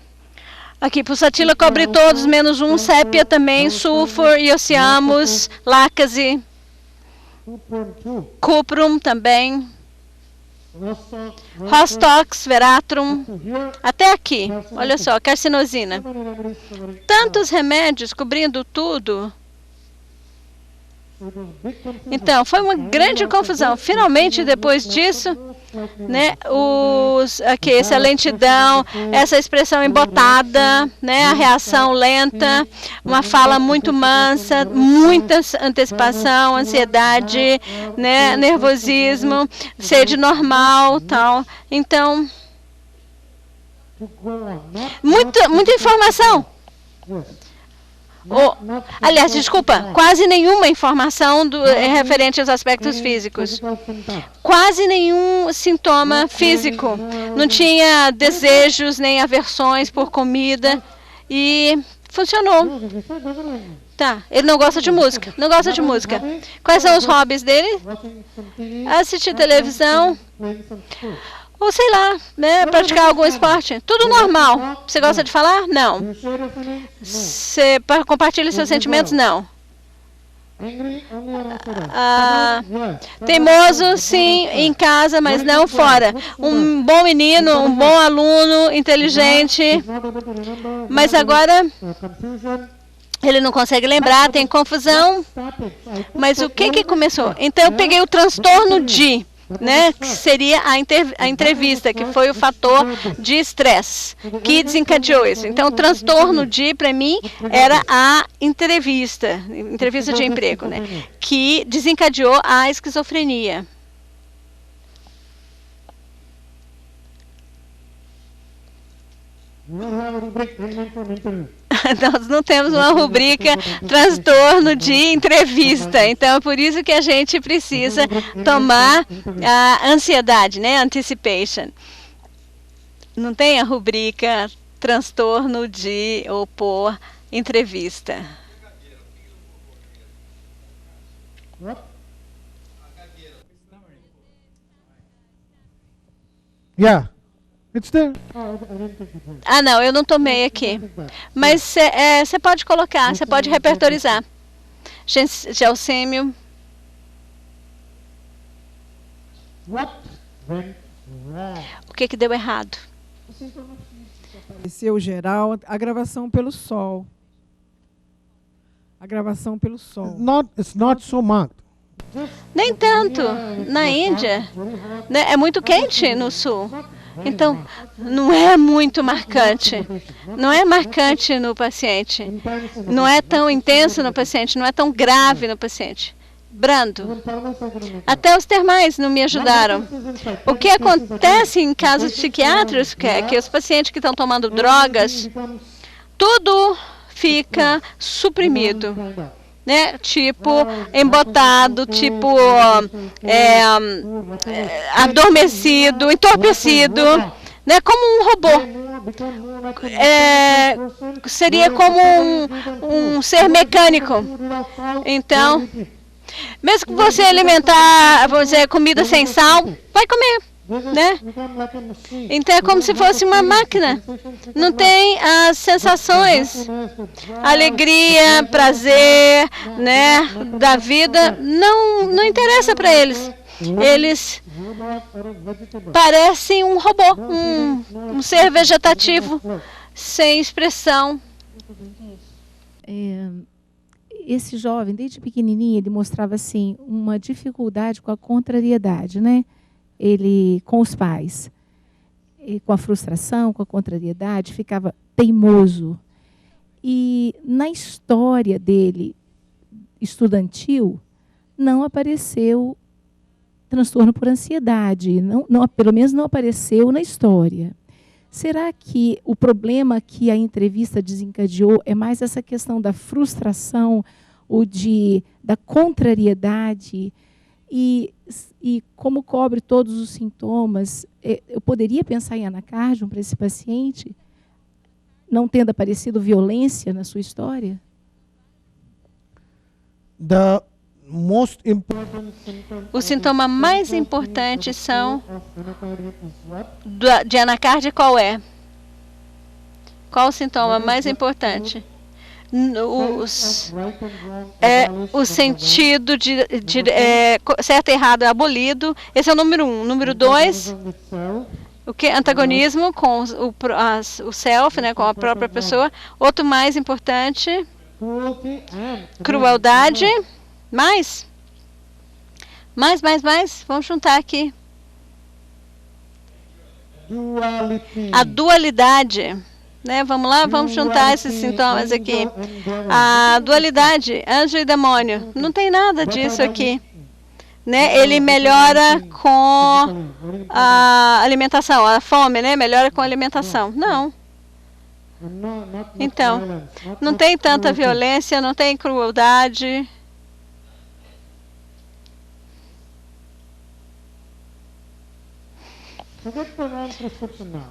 Aqui, pulsatila cobre todos, menos um, sépia também, sulfur, iociamos, lácase, cuprum também, Rostox, veratrum, até aqui, olha só, carcinosina. Tantos remédios cobrindo tudo. Então, foi uma grande confusão. Finalmente, depois disso, né, essa lentidão, essa expressão embotada, né, a reação lenta, uma fala muito mansa, muita antecipação, ansiedade, né, nervosismo, sede normal, tal. Então, muita informação. Aliás, desculpa, quase nenhuma informação referente aos aspectos físicos. Quase nenhum sintoma físico. Não tinha desejos nem aversões por comida. E funcionou. Tá, ele não gosta de música. Não gosta de música. Quais são os hobbies dele? Assistir televisão. Ou sei lá, né, praticar algum esporte. Tudo normal. Você gosta de falar? Não. Você compartilha seus sentimentos? Não. Teimoso, sim, em casa, mas não fora. Um bom menino, um bom aluno, inteligente. Mas agora ele não consegue lembrar, tem confusão. Mas o que começou? Então eu peguei o transtorno de... né, que seria a entrevista, que foi o fator de estresse que desencadeou isso. Então, o transtorno para mim, era a entrevista de emprego, né, que desencadeou a esquizofrenia. Nós não temos uma rubrica transtorno de entrevista. Então, é por isso que a gente precisa tomar a ansiedade, né? Anticipation. Não tem a rubrica transtorno de ou por entrevista. Yeah. It's there. Ah, não, eu não tomei aqui. Mas você pode colocar, você pode repertorizar. Gelsêmio. O que deu errado? Seu geral, a gravação pelo sol. A gravação pelo sol. It's not so marked. Nem tanto. Na Índia, né, é muito quente no sul. Então, não é muito marcante. Não é marcante no paciente. Não é tão intenso no paciente. Não é tão grave no paciente. Brando. Até os termais não me ajudaram. O que acontece em casos psiquiátricos é que os pacientes que estão tomando drogas, tudo fica suprimido. Né? Tipo embotado, tipo adormecido, entorpecido, né? Como um robô. Seria como um ser mecânico. Então, mesmo que você alimentar, vamos dizer, comida sem sal, vai comer. né? Então é como se fosse uma máquina. Não tem as sensações, alegria, prazer, né, da vida. Não interessa para eles. Eles parecem um robô, um ser vegetativo, sem expressão. Esse jovem, desde pequenininho, ele mostrava assim uma dificuldade com a contrariedade, né? Ele com os pais, e com a frustração, com a contrariedade, ficava teimoso. E na história dele estudantil não apareceu transtorno por ansiedade, pelo menos não apareceu na história. Será que o problema que a entrevista desencadeou é mais essa questão da frustração, ou da contrariedade? E como cobre todos os sintomas, eu poderia pensar em anacardium para esse paciente, não tendo aparecido violência na sua história? O sintoma mais importante de anacardia qual é? Qual o sintoma mais importante? O sentido de certo e errado é abolido. Esse é o número 1. Número 2, o que? Antagonismo com o self, né, com a própria pessoa. Outro mais importante, crueldade. Mais. Vamos juntar aqui. A dualidade. Né? Vamos lá, vamos juntar esses sintomas aqui. A dualidade, anjo e demônio. Não tem nada disso aqui. Né? Ele melhora com a alimentação, a fome, né? Melhora com a alimentação. Não. Então, não tem tanta violência, não tem crueldade.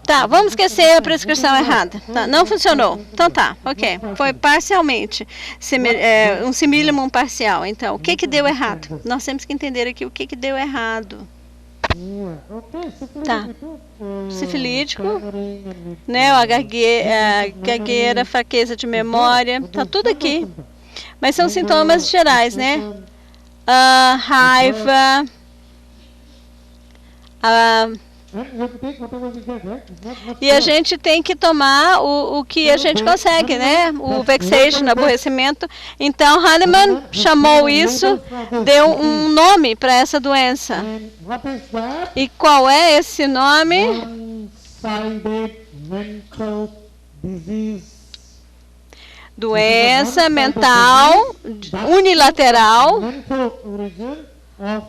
Tá, vamos esquecer a prescrição errada. Tá, não funcionou. Então tá, ok. Foi parcialmente. Um simílimo parcial. Então, o que deu errado? Nós temos que entender aqui o que deu errado. Tá. Sifilítico, né? A gagueira, fraqueza de memória. Tá tudo aqui. Mas são sintomas gerais, né? Raiva. E a gente tem que tomar o que a gente consegue, né? O vexation, o aborrecimento. Então, Hahnemann chamou isso, deu um nome para essa doença. E qual é esse nome? Doença mental unilateral,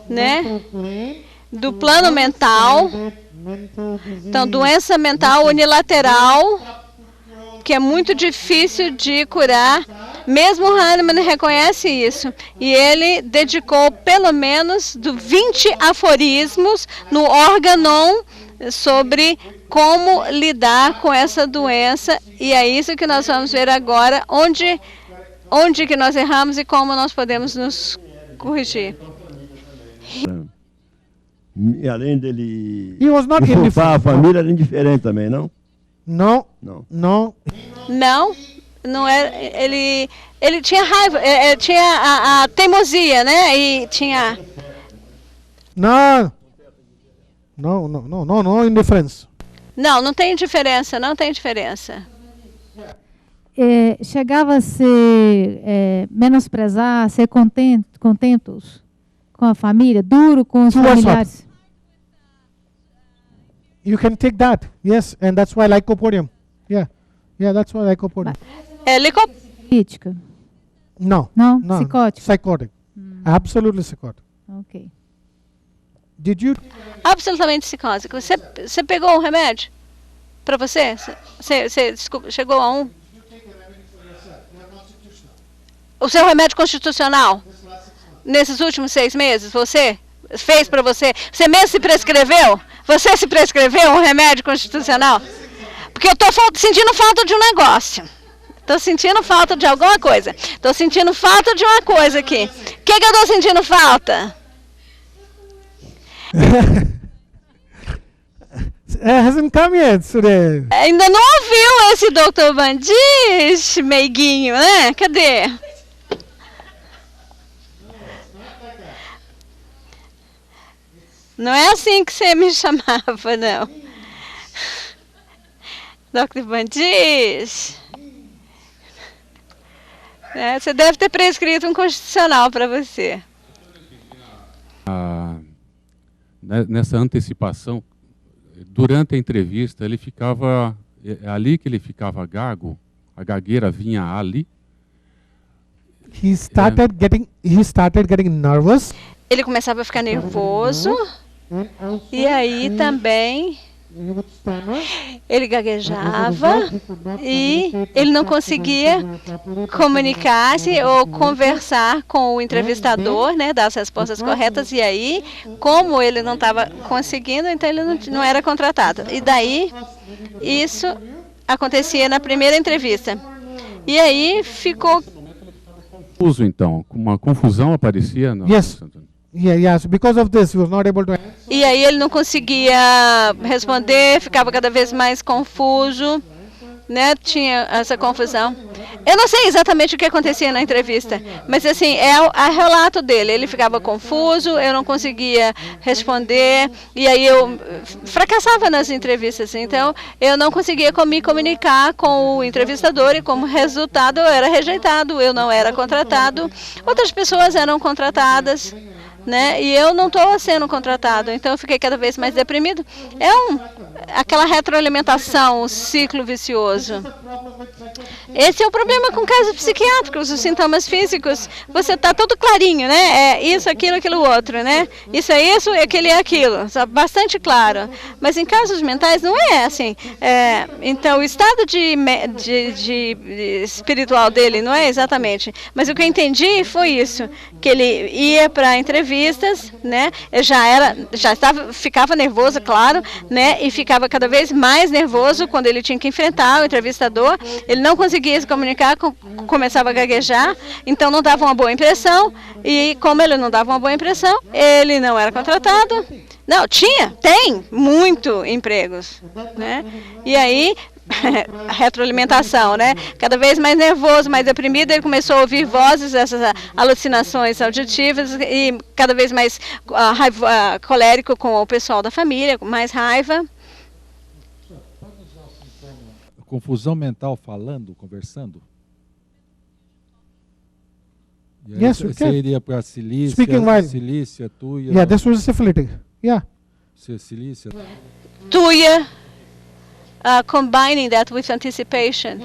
né? Do plano mental. Então, doença mental unilateral, que é muito difícil de curar. Mesmo Hahnemann reconhece isso. E ele dedicou pelo menos 20 aforismos no Organon sobre como lidar com essa doença. E é isso que nós vamos ver agora, onde que nós erramos e como nós podemos nos corrigir. E além dele culpar a família, era indiferente também, não? Não. Não era. Ele tinha raiva, tinha a teimosia, né? E tinha. Não, indiferença. Não tem diferença, não tem diferença. Chegava a ser menosprezar, ser contentos com a família, duro com os familiares. You can take that, yes, and that's why lycopodium. Yeah, that's why lycopodium. Política? Não. Psicótico? Psychotic. Absolutely psychotic. Ok. Did you? Absolutamente psicótico. Você pegou um remédio para você? Desculpa, chegou a um? O seu remédio constitucional? Nesses últimos 6 meses, você fez para você? Você mesmo se prescreveu? Você se prescreveu um remédio constitucional? Porque eu estou sentindo falta de um negócio. Estou sentindo falta de alguma coisa. Estou sentindo falta de uma coisa aqui. O que eu estou sentindo falta? hasn't come yet today. Ainda não ouviu esse Dr. Bandish, meiguinho, né? Cadê? Não é assim que você me chamava, não. Dr. Bandish. Você deve ter prescrito um constitucional para você. Nessa antecipação, durante a entrevista, ele ficava... É ali que ele ficava gago, a gagueira vinha ali. He started getting nervous. Ele começava a ficar nervoso. E aí também ele gaguejava e ele não conseguia comunicar-se ou conversar com o entrevistador, né, dar as respostas corretas. E aí, como ele não estava conseguindo, então ele não era contratado. E daí, isso acontecia na primeira entrevista. E aí ficou... Confuso, então. Uma confusão aparecia no... Yes. Yes, because of this, he was not able to answer. E aí ele não conseguia responder, ficava cada vez mais confuso, né? Tinha essa confusão. Eu não sei exatamente o que acontecia na entrevista, mas assim, é o relato dele. Ele ficava confuso, eu não conseguia responder, e aí eu fracassava nas entrevistas. Então, eu não conseguia me comunicar com o entrevistador e, como resultado, eu era rejeitado, eu não era contratado. Outras pessoas eram contratadas, né? E eu não estou sendo contratado, então eu fiquei cada vez mais deprimido. Aquela retroalimentação, um ciclo vicioso. Esse é o problema com casos psiquiátricos, os sintomas físicos. Você está todo clarinho, né? É isso, aquilo, outro, né? Isso é isso, aquele é aquilo. Bastante claro. Mas em casos mentais não é assim. Então o estado de espiritual dele não é exatamente. Mas o que eu entendi foi isso, que ele ia para entrevistas, né? Ficava nervoso, claro, né? E ficava cada vez mais nervoso quando ele tinha que enfrentar o entrevistador. Ele não conseguia se comunicar, começava a gaguejar, então não dava uma boa impressão. E como ele não dava uma boa impressão, ele não era contratado. Não, tem muito empregos, né? E aí, a retroalimentação, né? Cada vez mais nervoso, mais deprimido, ele começou a ouvir vozes, essas alucinações auditivas, e cada vez mais colérico com o pessoal da família, com mais raiva. Confusão mental falando, conversando? Yes, você iria para a Cilícia, Tuia... Yeah, this was syphilitic. Yeah. Cilícia... Tuia, combining that with anticipation.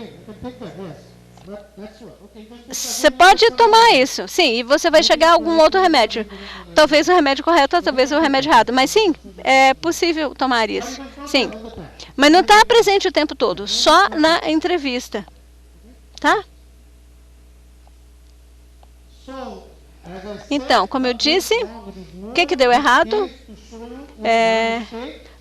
Você pode tomar isso, sim, e você vai chegar a algum outro remédio. Talvez o remédio correto, talvez o remédio errado. Mas sim, é possível tomar isso. Sim. Mas não está presente o tempo todo, só na entrevista. Tá? Então, como eu disse, o que deu errado?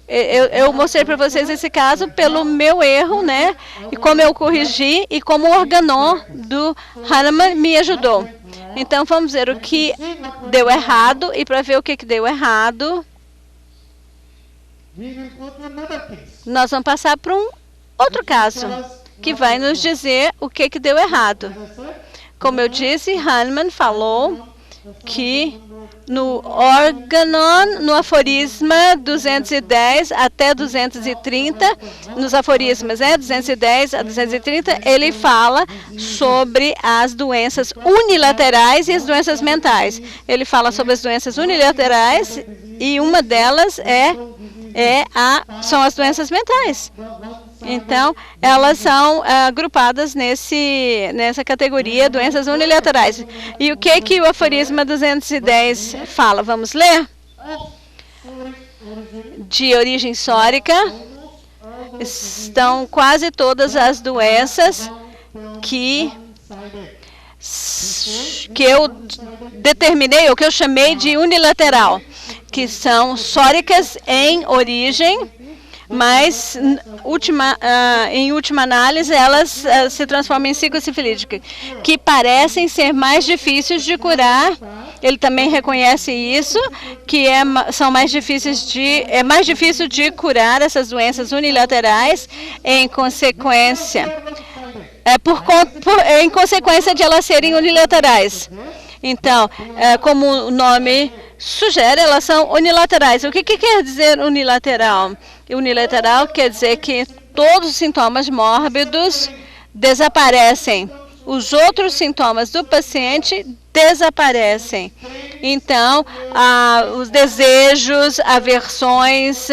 Eu mostrei para vocês esse caso pelo meu erro, né? E como eu corrigi e como o organon do Hahnemann me ajudou. Então, vamos ver o que deu errado, e para ver o que deu errado, nós vamos passar para um outro caso, que vai nos dizer o que deu errado. Como eu disse, Hahnemann falou que no organon, no aforisma 210 até 230, nos aforismas 210 a 230, ele fala sobre as doenças unilaterais e as doenças mentais. Ele fala sobre as doenças unilaterais e uma delas são as doenças mentais. Então, elas são agrupadas nessa categoria, doenças unilaterais. E o que o aforisma 210 fala? Vamos ler? De origem sórica, estão quase todas as doenças que eu determinei, ou que eu chamei de unilateral, que são sóricas em origem, mas em última análise elas se transformam em ciclosifilíticas, que parecem ser mais difíceis de curar. Ele também reconhece isso, que é mais difícil de curar essas doenças unilaterais em consequência de elas serem unilaterais. Então, como o nome sugere, elas são unilaterais. O que quer dizer unilateral? Unilateral quer dizer que todos os sintomas mórbidos desaparecem. Os outros sintomas do paciente desaparecem. Então, os desejos, aversões,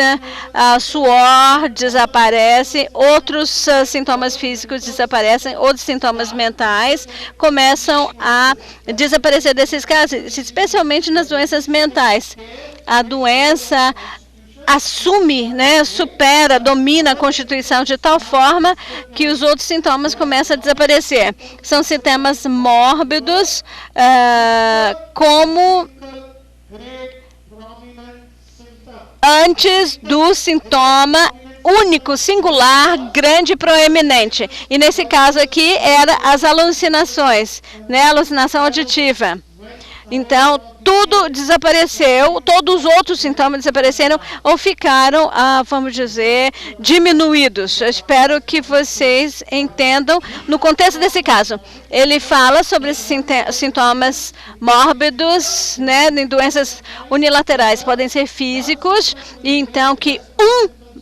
suor desaparecem, outros sintomas físicos desaparecem, outros sintomas mentais começam a desaparecer desses casos, especialmente nas doenças mentais. A doença assume, supera, domina a constituição de tal forma que os outros sintomas começam a desaparecer. São sintomas mórbidos, como antes do sintoma único, singular, grande e proeminente. E nesse caso aqui, era as alucinações, alucinação auditiva. Então, tudo desapareceu, todos os outros sintomas desapareceram ou ficaram, vamos dizer, diminuídos. Eu espero que vocês entendam no contexto desse caso. Ele fala sobre esses sintomas mórbidos, em doenças unilaterais, podem ser físicos, e então que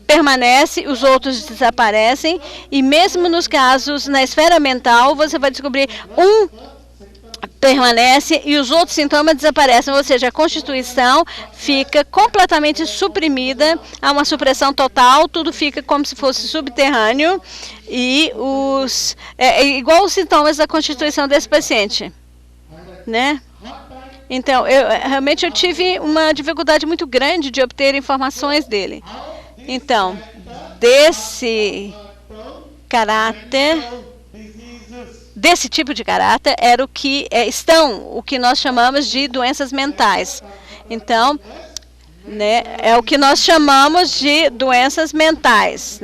permanece, os outros desaparecem, e mesmo nos casos na esfera mental, você vai descobrir permanece e os outros sintomas desaparecem, ou seja, a constituição fica completamente suprimida, há uma supressão total, tudo fica como se fosse subterrâneo, e igual os sintomas da constituição desse paciente, Então, realmente eu tive uma dificuldade muito grande de obter informações dele. Então, desse caráter, desse tipo de caráter, era o que o que nós chamamos de doenças mentais. Então, é o que nós chamamos de doenças mentais,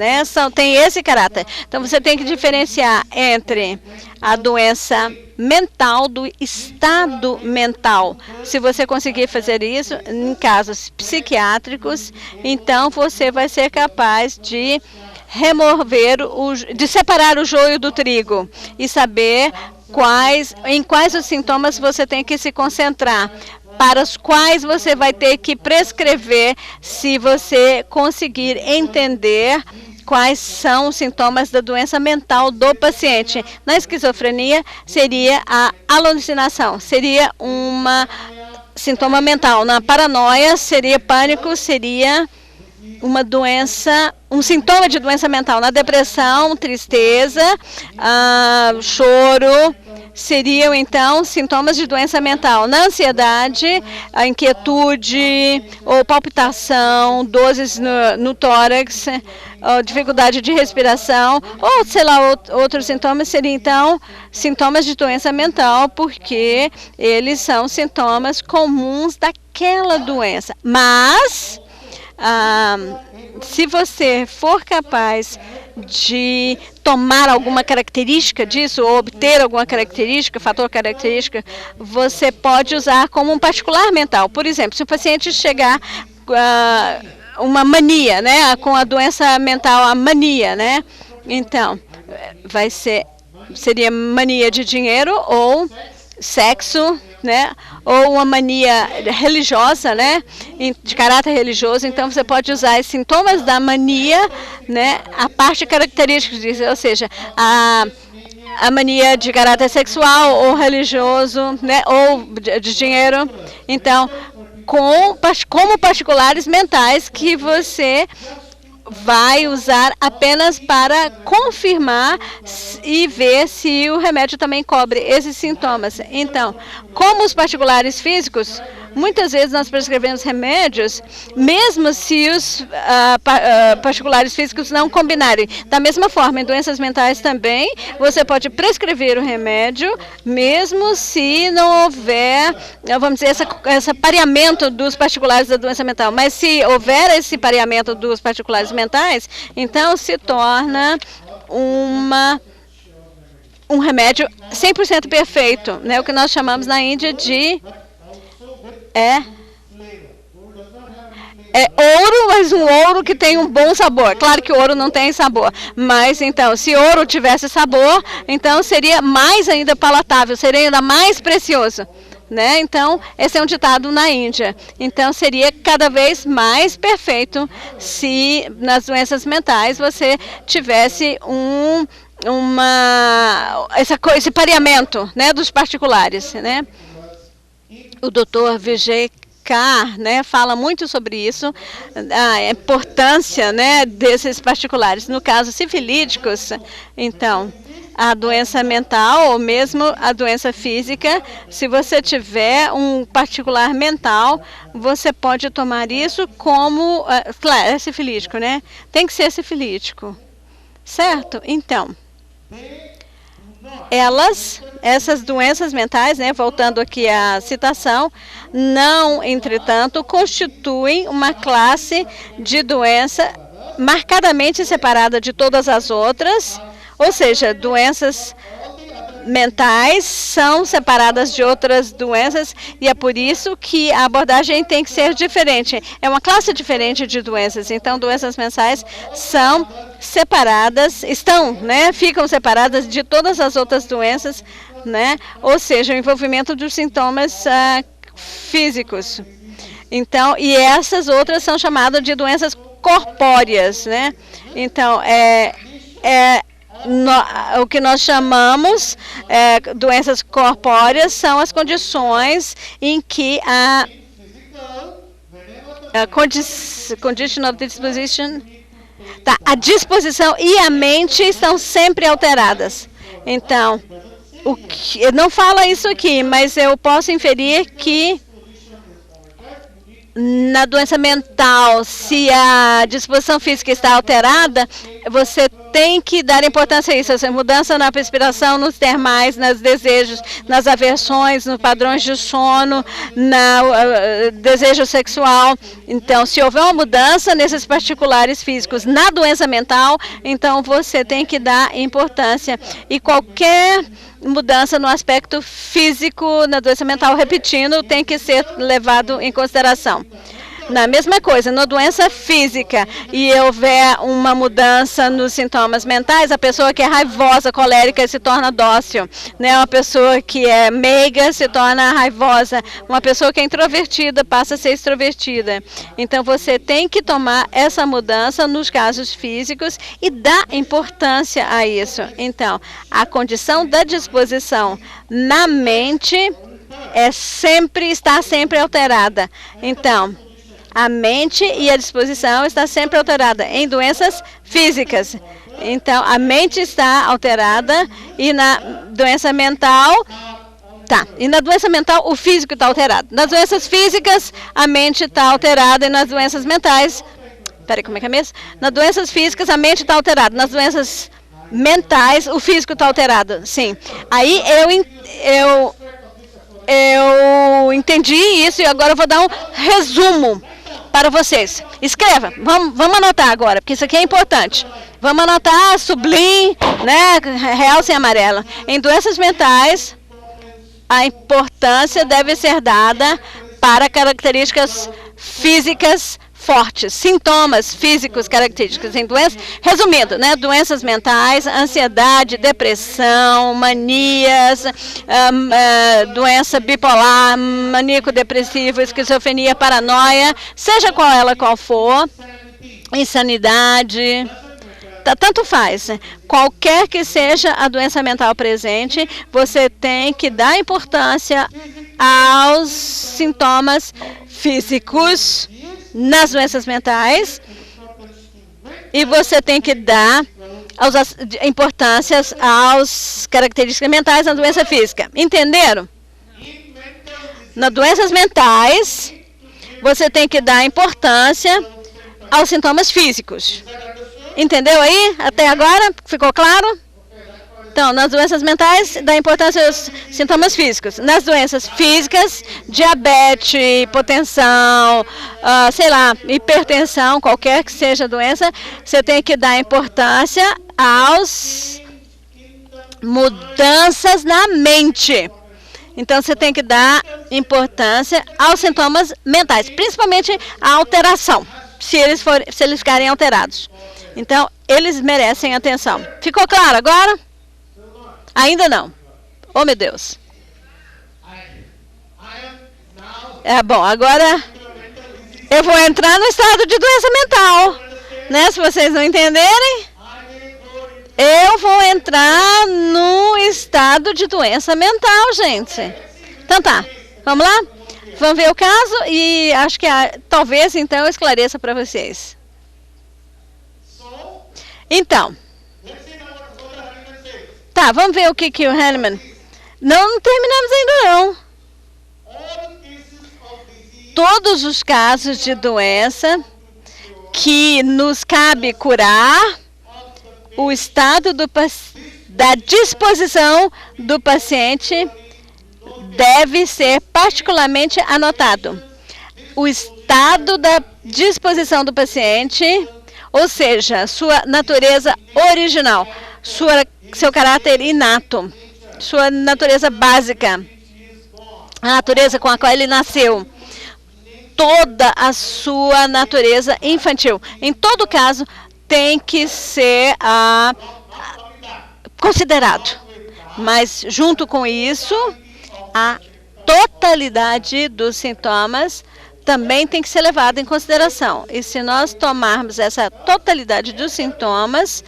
tem esse caráter. Então, você tem que diferenciar entre a doença mental do estado mental. Se você conseguir fazer isso em casos psiquiátricos, então você vai ser capaz de de separar o joio do trigo e saber em quais os sintomas você tem que se concentrar, para os quais você vai ter que prescrever, se você conseguir entender quais são os sintomas da doença mental do paciente. Na esquizofrenia, seria a alucinação, seria sintoma mental. Na paranoia, seria pânico, seria um sintoma de doença mental. Na depressão, tristeza, choro, seriam então sintomas de doença mental. Na ansiedade, a inquietude ou palpitação, dores no tórax, dificuldade de respiração, ou sei lá, outros sintomas seriam então sintomas de doença mental, porque eles são sintomas comuns daquela doença. Mas se você for capaz de tomar alguma característica disso, ou obter alguma característica, fator característica, você pode usar como um particular mental. Por exemplo, se o paciente chegar uma mania, com a doença mental, a mania, então, seria mania de dinheiro ou sexo, ou uma mania religiosa, de caráter religioso. Então, você pode usar os sintomas da mania, a parte característica disso, ou seja, a mania de caráter sexual ou religioso, ou de dinheiro. Então, como particulares mentais que você vai usar apenas para confirmar e ver se o remédio também cobre esses sintomas. Então, como os particulares físicos, muitas vezes nós prescrevemos remédios, mesmo se os particulares físicos não combinarem. Da mesma forma, em doenças mentais também, você pode prescrever o remédio, mesmo se não houver, vamos dizer, esse pareamento dos particulares da doença mental. Mas se houver esse pareamento dos particulares mentais, então se torna um remédio 100% perfeito, o que nós chamamos na Índia de é ouro, mas um ouro que tem um bom sabor. Claro que ouro não tem sabor, mas então, se ouro tivesse sabor, então seria mais ainda palatável, seria ainda mais precioso, né? Então, esse é um ditado na Índia. Então, seria cada vez mais perfeito se nas doenças mentais você tivesse esse pareamento, né, dos particulares, né? O Dr. Vijay Kar, né, fala muito sobre isso, a importância, né, desses particulares. No caso sifilíticos, então, a doença mental ou mesmo a doença física, se você tiver um particular mental, você pode tomar isso como, claro, é sifilítico, né? Tem que ser sifilítico, certo? Então, essas doenças mentais, né, voltando aqui à citação, não, entretanto, constituem uma classe de doença marcadamente separada de todas as outras, ou seja, doenças mentais são separadas de outras doenças e é por isso que a abordagem tem que ser diferente. É uma classe diferente de doenças. Então, doenças mentais são separadas, ficam separadas de todas as outras doenças, né? Ou seja, o envolvimento dos sintomas físicos. Então, e essas outras são chamadas de doenças corpóreas, né? Então, o que nós chamamos doenças corpóreas são as condições em que a condition of disposition, a disposição e a mente estão sempre alteradas. Então, não fala isso aqui, mas eu posso inferir que na doença mental, se a disposição física está alterada, você tem que dar importância a isso. Essa mudança na respiração, nos termais, nos desejos, nas aversões, nos padrões de sono, no desejo sexual. Então, se houver uma mudança nesses particulares físicos na doença mental, então você tem que dar importância. E qualquer mudança no aspecto físico na doença mental, repetindo, tem que ser levado em consideração. Na mesma coisa, na doença física e houver uma mudança nos sintomas mentais, a pessoa que é raivosa, colérica, se torna dócil, né? Uma pessoa que é meiga se torna raivosa, uma pessoa que é introvertida passa a ser extrovertida. Então, você tem que tomar essa mudança nos casos físicos e dar importância a isso. Então, a condição da disposição na mente está sempre alterada. Então, a mente e a disposição está sempre alterada em doenças físicas. Então, a mente está alterada e na doença mental, e na doença mental o físico está alterado. Nas doenças físicas, a mente está alterada e nas doenças mentais, como é que é mesmo? Nas doenças físicas, a mente está alterada. Nas doenças mentais, o físico está alterado. Sim. Aí eu entendi isso e agora eu vou dar um resumo para vocês. Escreva, vamos anotar agora, porque isso aqui é importante. Vamos anotar, sublinhe, né, realce em amarelo. Em doenças mentais, a importância deve ser dada para características físicas fortes, sintomas físicos característicos em doenças, resumindo, né, doenças mentais, ansiedade, depressão, manias, doença bipolar, maníaco-depressivo, esquizofrenia, paranoia, seja qual for, insanidade, tanto faz. Qualquer que seja a doença mental presente, você tem que dar importância aos sintomas físicos nas doenças mentais e você tem que dar importâncias às características mentais na doença física. Entenderam? Nas doenças mentais, você tem que dar importância aos sintomas físicos. Entendeu aí? Até agora? Ficou claro? Então, nas doenças mentais, dá importância aos sintomas físicos. Nas doenças físicas, diabetes, hipotensão, hipertensão, qualquer que seja a doença, você tem que dar importância às mudanças na mente. Então, você tem que dar importância aos sintomas mentais, principalmente a alteração, se eles ficarem alterados. Então, eles merecem atenção. Ficou claro agora? Ainda não. Oh, meu Deus. Bom, agora eu vou entrar no estado de doença mental, né? Se vocês não entenderem, eu vou entrar no estado de doença mental, gente. Então tá, vamos lá? Vamos ver o caso e acho que talvez então eu esclareça para vocês. Então, tá, vamos ver o que o Hahnemann... Não terminamos ainda não. Todos os casos de doença que nos cabe curar, o estado da disposição do paciente deve ser particularmente anotado. O estado da disposição do paciente, ou seja, sua natureza original, seu caráter inato, sua natureza básica, a natureza com a qual ele nasceu, toda a sua natureza infantil. Em todo caso, tem que ser considerado. Mas, junto com isso, a totalidade dos sintomas também tem que ser levada em consideração. E se nós tomarmos essa totalidade dos sintomas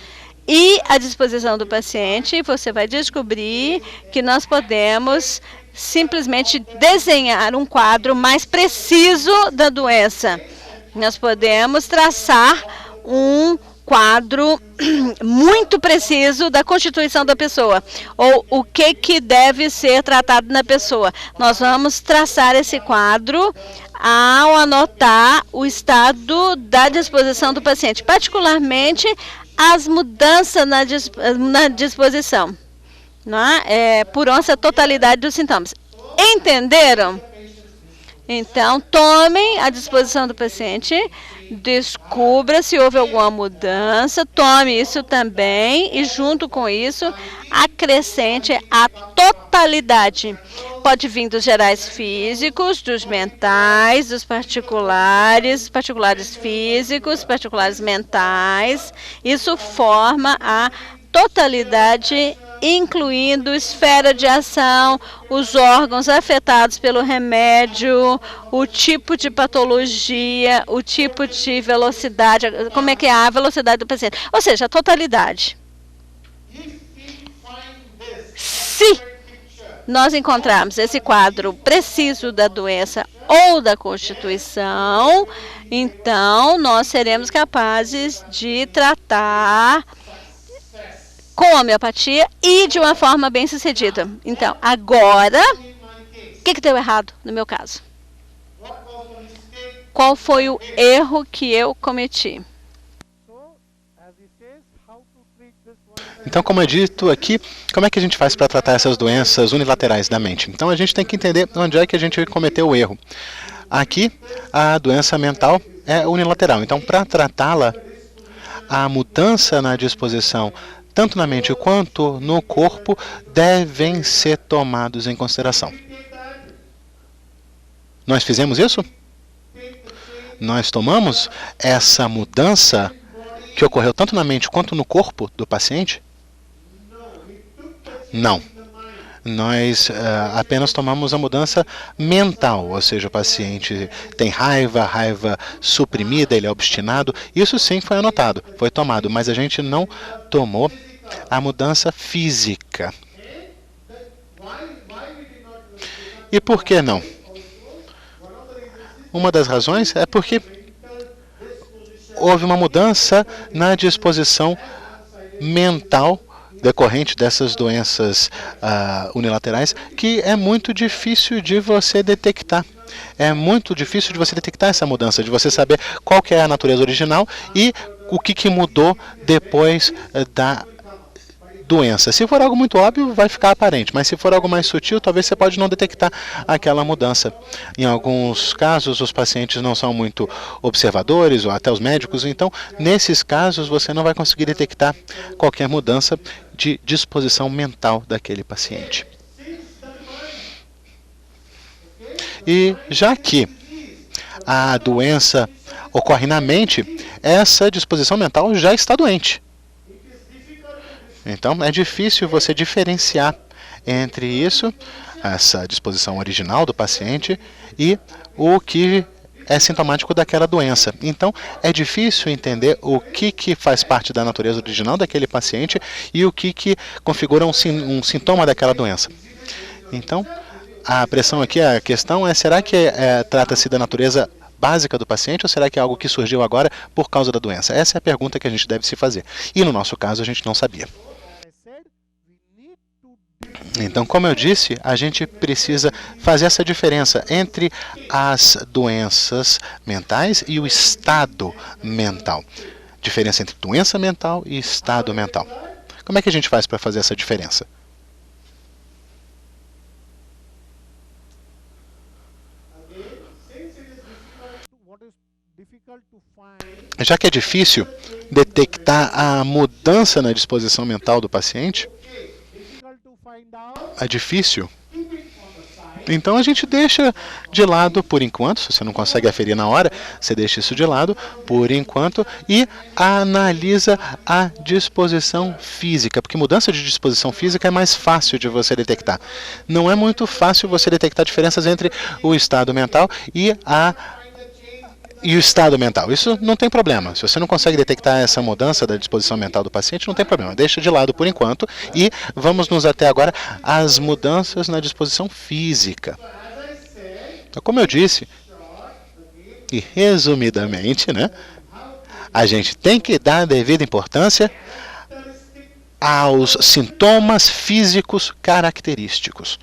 e a disposição do paciente, você vai descobrir que nós podemos simplesmente desenhar um quadro mais preciso da doença. Nós podemos traçar um quadro muito preciso da constituição da pessoa, ou o que deve ser tratado na pessoa. Nós vamos traçar esse quadro ao anotar o estado da disposição do paciente, particularmente as mudanças na disposição, não é? Por onde a totalidade dos sintomas. Entenderam? Então, tomem a disposição do paciente, descubra se houve alguma mudança, tome isso também e, junto com isso, acrescente a totalidade. Pode vir dos gerais físicos, dos mentais, dos particulares físicos, particulares mentais. Isso forma a totalidade, incluindo esfera de ação, os órgãos afetados pelo remédio, o tipo de patologia, o tipo de velocidade, como é que é a velocidade do paciente. Ou seja, a totalidade. Se nós encontrarmos esse quadro preciso da doença ou da constituição, então nós seremos capazes de tratar com homeopatia e de uma forma bem sucedida. Então, agora, o que deu errado no meu caso? Qual foi o erro que eu cometi? Então, como é dito aqui, como é que a gente faz para tratar essas doenças unilaterais da mente? Então, a gente tem que entender onde é que a gente cometeu o erro. Aqui, a doença mental é unilateral. Então, para tratá-la, a mudança na disposição, tanto na mente quanto no corpo, devem ser tomados em consideração. Nós fizemos isso? Nós tomamos essa mudança que ocorreu tanto na mente quanto no corpo do paciente? Não. Nós apenas tomamos a mudança mental, ou seja, o paciente tem raiva suprimida, ele é obstinado. Isso sim foi anotado, foi tomado, mas a gente não tomou a mudança física. E por que não? Uma das razões é porque houve uma mudança na disposição mental decorrente dessas doenças unilaterais, que é muito difícil de você detectar. É muito difícil de você detectar essa mudança, de você saber qual que é a natureza original e o que mudou depois da doença. Se for algo muito óbvio, vai ficar aparente, mas se for algo mais sutil, talvez você pode não detectar aquela mudança. Em alguns casos, os pacientes não são muito observadores, ou até os médicos, então, nesses casos, você não vai conseguir detectar qualquer mudança de disposição mental daquele paciente. E já que a doença ocorre na mente, essa disposição mental já está doente. Então, é difícil você diferenciar entre isso, essa disposição original do paciente, e o que é sintomático daquela doença. Então, é difícil entender o que faz parte da natureza original daquele paciente e o que configura um sintoma daquela doença. Então, a pressão aqui, a questão é, será que trata-se da natureza básica do paciente ou será que é algo que surgiu agora por causa da doença? Essa é a pergunta que a gente deve se fazer. E no nosso caso, a gente não sabia. Então, como eu disse, a gente precisa fazer essa diferença entre as doenças mentais e o estado mental. Diferença entre doença mental e estado mental. Como é que a gente faz para fazer essa diferença? Já que é difícil detectar a mudança na disposição mental do paciente, é difícil, então a gente deixa de lado por enquanto. Se você não consegue aferir na hora, você deixa isso de lado por enquanto e analisa a disposição física, porque mudança de disposição física é mais fácil de você detectar. Não é muito fácil você detectar diferenças entre o estado mental e o estado mental. Isso não tem problema. Se você não consegue detectar essa mudança da disposição mental do paciente, não tem problema. Deixa de lado por enquanto e vamos nos até agora às mudanças na disposição física. Então, como eu disse, e resumidamente, né, a gente tem que dar a devida importância aos sintomas físicos característicos.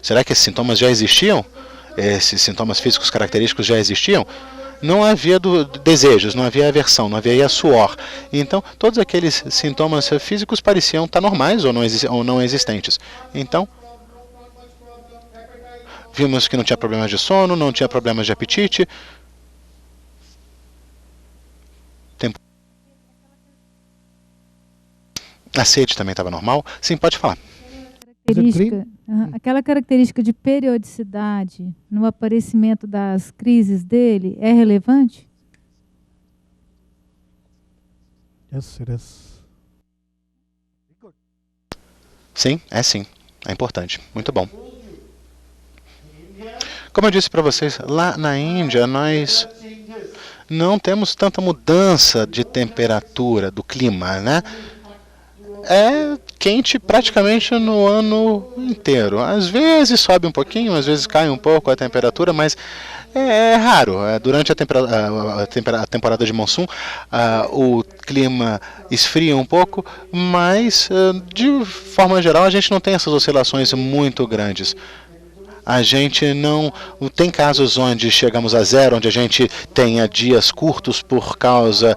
Será que esses sintomas já existiam? Esses sintomas físicos característicos já existiam? Não havia desejos, não havia aversão, não havia suor. Então, todos aqueles sintomas físicos pareciam estar normais ou não existentes. Então, vimos que não tinha problemas de sono, não tinha problemas de apetite. A sede também estava normal. Sim, pode falar. Aquela característica de periodicidade no aparecimento das crises dele é relevante? Yes, it is. Sim, é importante. Muito bom. Como eu disse para vocês, lá na Índia nós não temos tanta mudança de temperatura do clima, né? É quente praticamente no ano inteiro. Às vezes sobe um pouquinho, às vezes cai um pouco a temperatura, mas é raro. Durante a temporada de monsoon, o clima esfria um pouco, mas de forma geral a gente não tem essas oscilações muito grandes. A gente não tem casos onde chegamos a zero, onde a gente tenha dias curtos por causa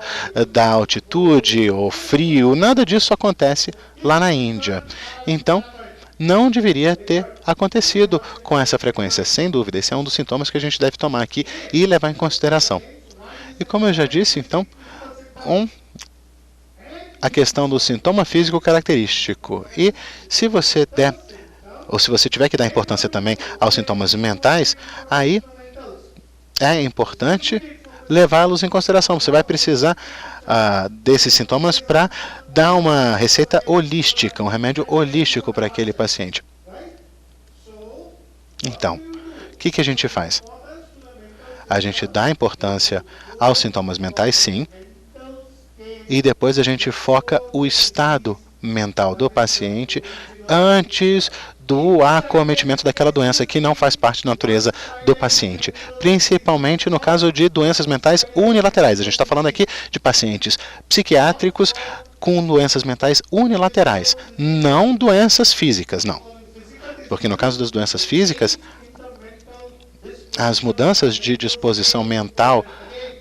da altitude ou frio. Nada disso acontece lá na Índia. Então, não deveria ter acontecido com essa frequência, sem dúvida. Esse é um dos sintomas que a gente deve tomar aqui e levar em consideração. E como eu já disse, então, a questão do sintoma físico característico. E se você se você tiver que dar importância também aos sintomas mentais, aí é importante levá-los em consideração. Você vai precisar desses sintomas para dar uma receita holística, um remédio holístico para aquele paciente. Então, o que a gente faz? A gente dá importância aos sintomas mentais, sim, e depois a gente foca o estado mental do paciente antes do acometimento daquela doença que não faz parte da natureza do paciente, principalmente no caso de doenças mentais unilaterais. A gente está falando aqui de pacientes psiquiátricos com doenças mentais unilaterais, não doenças físicas, não. Porque no caso das doenças físicas, as mudanças de disposição mental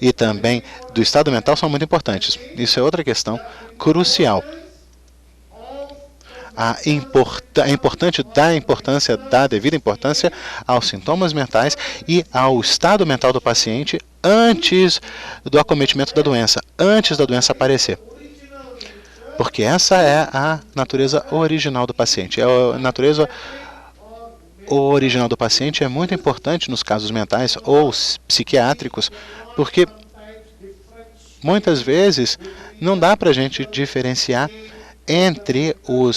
e também do estado mental são muito importantes. Isso é outra questão crucial. É importante dar a devida importância aos sintomas mentais e ao estado mental do paciente antes do acometimento da doença, antes da doença aparecer. Porque essa é a natureza original do paciente, é a natureza original do paciente é muito importante nos casos mentais ou psiquiátricos, porque muitas vezes não dá para a gente diferenciar entre o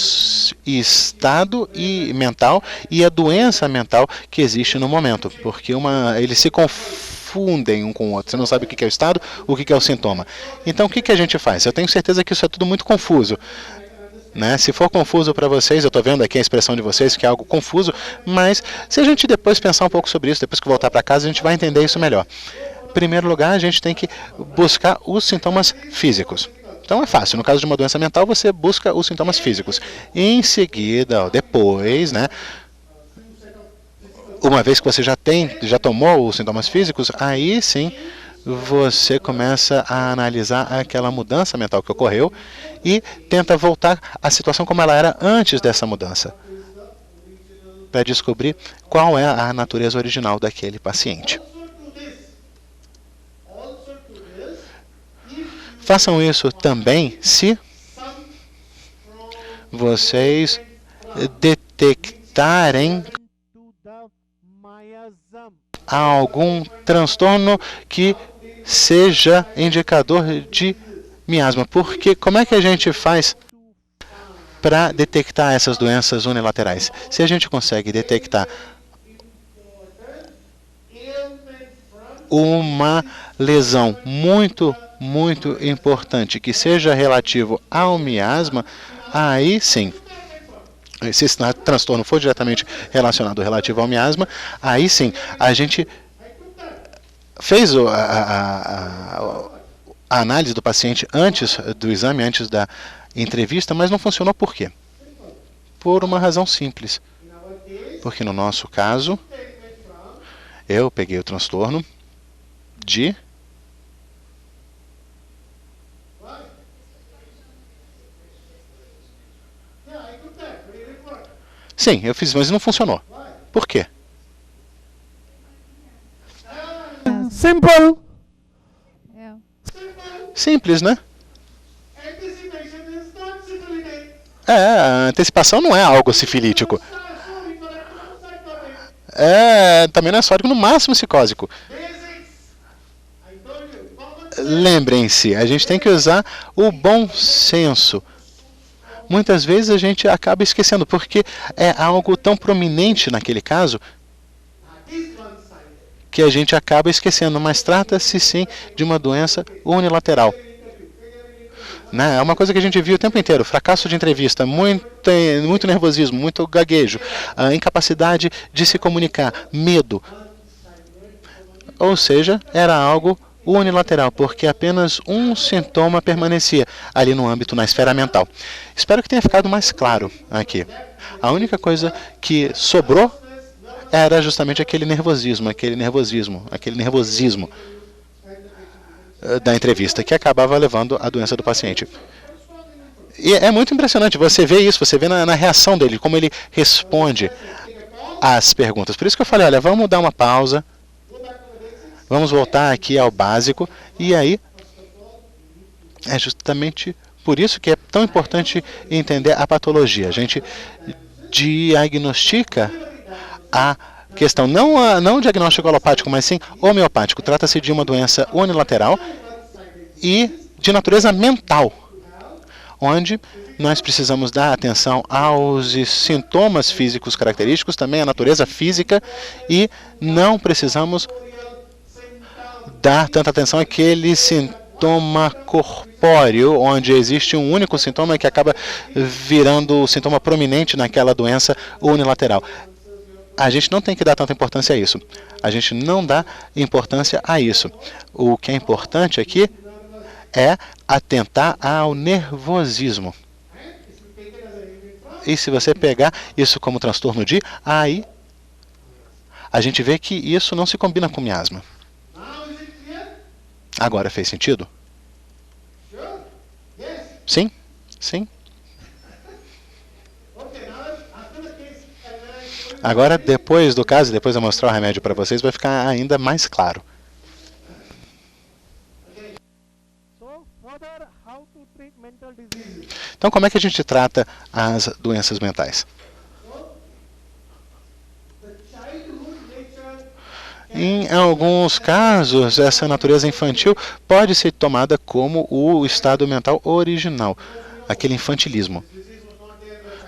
estado mental e a doença mental que existe no momento, porque eles se confundem um com o outro. Você não sabe o que é o estado, o que é o sintoma. Então, o que a gente faz? Eu tenho certeza que isso é tudo muito confuso. Né? Se for confuso para vocês, eu estou vendo aqui a expressão de vocês que é algo confuso, mas se a gente depois pensar um pouco sobre isso, depois que voltar para casa, a gente vai entender isso melhor. Em primeiro lugar, a gente tem que buscar os sintomas físicos. Então é fácil, no caso de uma doença mental, você busca os sintomas físicos. Em seguida, depois, né, uma vez que você já tomou os sintomas físicos, aí sim você começa a analisar aquela mudança mental que ocorreu e tenta voltar à situação como ela era antes dessa mudança, para descobrir qual é a natureza original daquele paciente. Façam isso também se vocês detectarem algum transtorno que seja indicador de miasma. Porque como é que a gente faz para detectar essas doenças unilaterais? Se a gente consegue detectar uma lesão muito importante que seja relativo ao miasma, aí sim, se esse transtorno for diretamente relacionado relativo ao miasma, aí sim, a gente fez a análise do paciente antes do exame, antes da entrevista, mas não funcionou por quê? Por uma razão simples. Porque no nosso caso, eu peguei o transtorno de Sim, eu fiz, mas não funcionou. Por quê? Simple. Simples, né? A antecipação não é algo sifilítico. Também não é sódico, no máximo psicósico. Lembrem-se, a gente tem que usar o bom senso. Muitas vezes a gente acaba esquecendo, porque é algo tão prominente naquele caso que a gente acaba esquecendo, mas trata-se sim de uma doença unilateral. Né? É uma coisa que a gente viu o tempo inteiro, fracasso de entrevista, muito nervosismo, muito gaguejo, incapacidade de se comunicar, medo. Ou seja, era algo unilateral, porque apenas um sintoma permanecia ali no âmbito, na esfera mental. Espero que tenha ficado mais claro aqui. A única coisa que sobrou era justamente aquele nervosismo da entrevista, que acabava levando à doença do paciente. E é muito impressionante, você vê isso, você vê na reação dele, como ele responde às perguntas. Por isso que eu falei, olha, vamos dar uma pausa, vamos voltar aqui ao básico, e aí é justamente por isso que é tão importante entender a patologia. A gente diagnostica a questão, não o diagnóstico alopático, mas sim homeopático. Trata-se de uma doença unilateral e de natureza mental, onde nós precisamos dar atenção aos sintomas físicos característicos, também a natureza física, e não precisamos dar tanta atenção àquele sintoma corpóreo, onde existe um único sintoma que acaba virando o sintoma prominente naquela doença unilateral. A gente não tem que dar tanta importância a isso. A gente não dá importância a isso. O que é importante aqui é atentar ao nervosismo. E se você pegar isso como transtorno de, aí a gente vê que isso não se combina com miasma. Agora fez sentido? Sim? Sim? Agora, depois do caso, depois eu mostrar o remédio para vocês, vai ficar ainda mais claro. Então, como é que a gente trata as doenças mentais? Em alguns casos, essa natureza infantil pode ser tomada como o estado mental original, aquele infantilismo.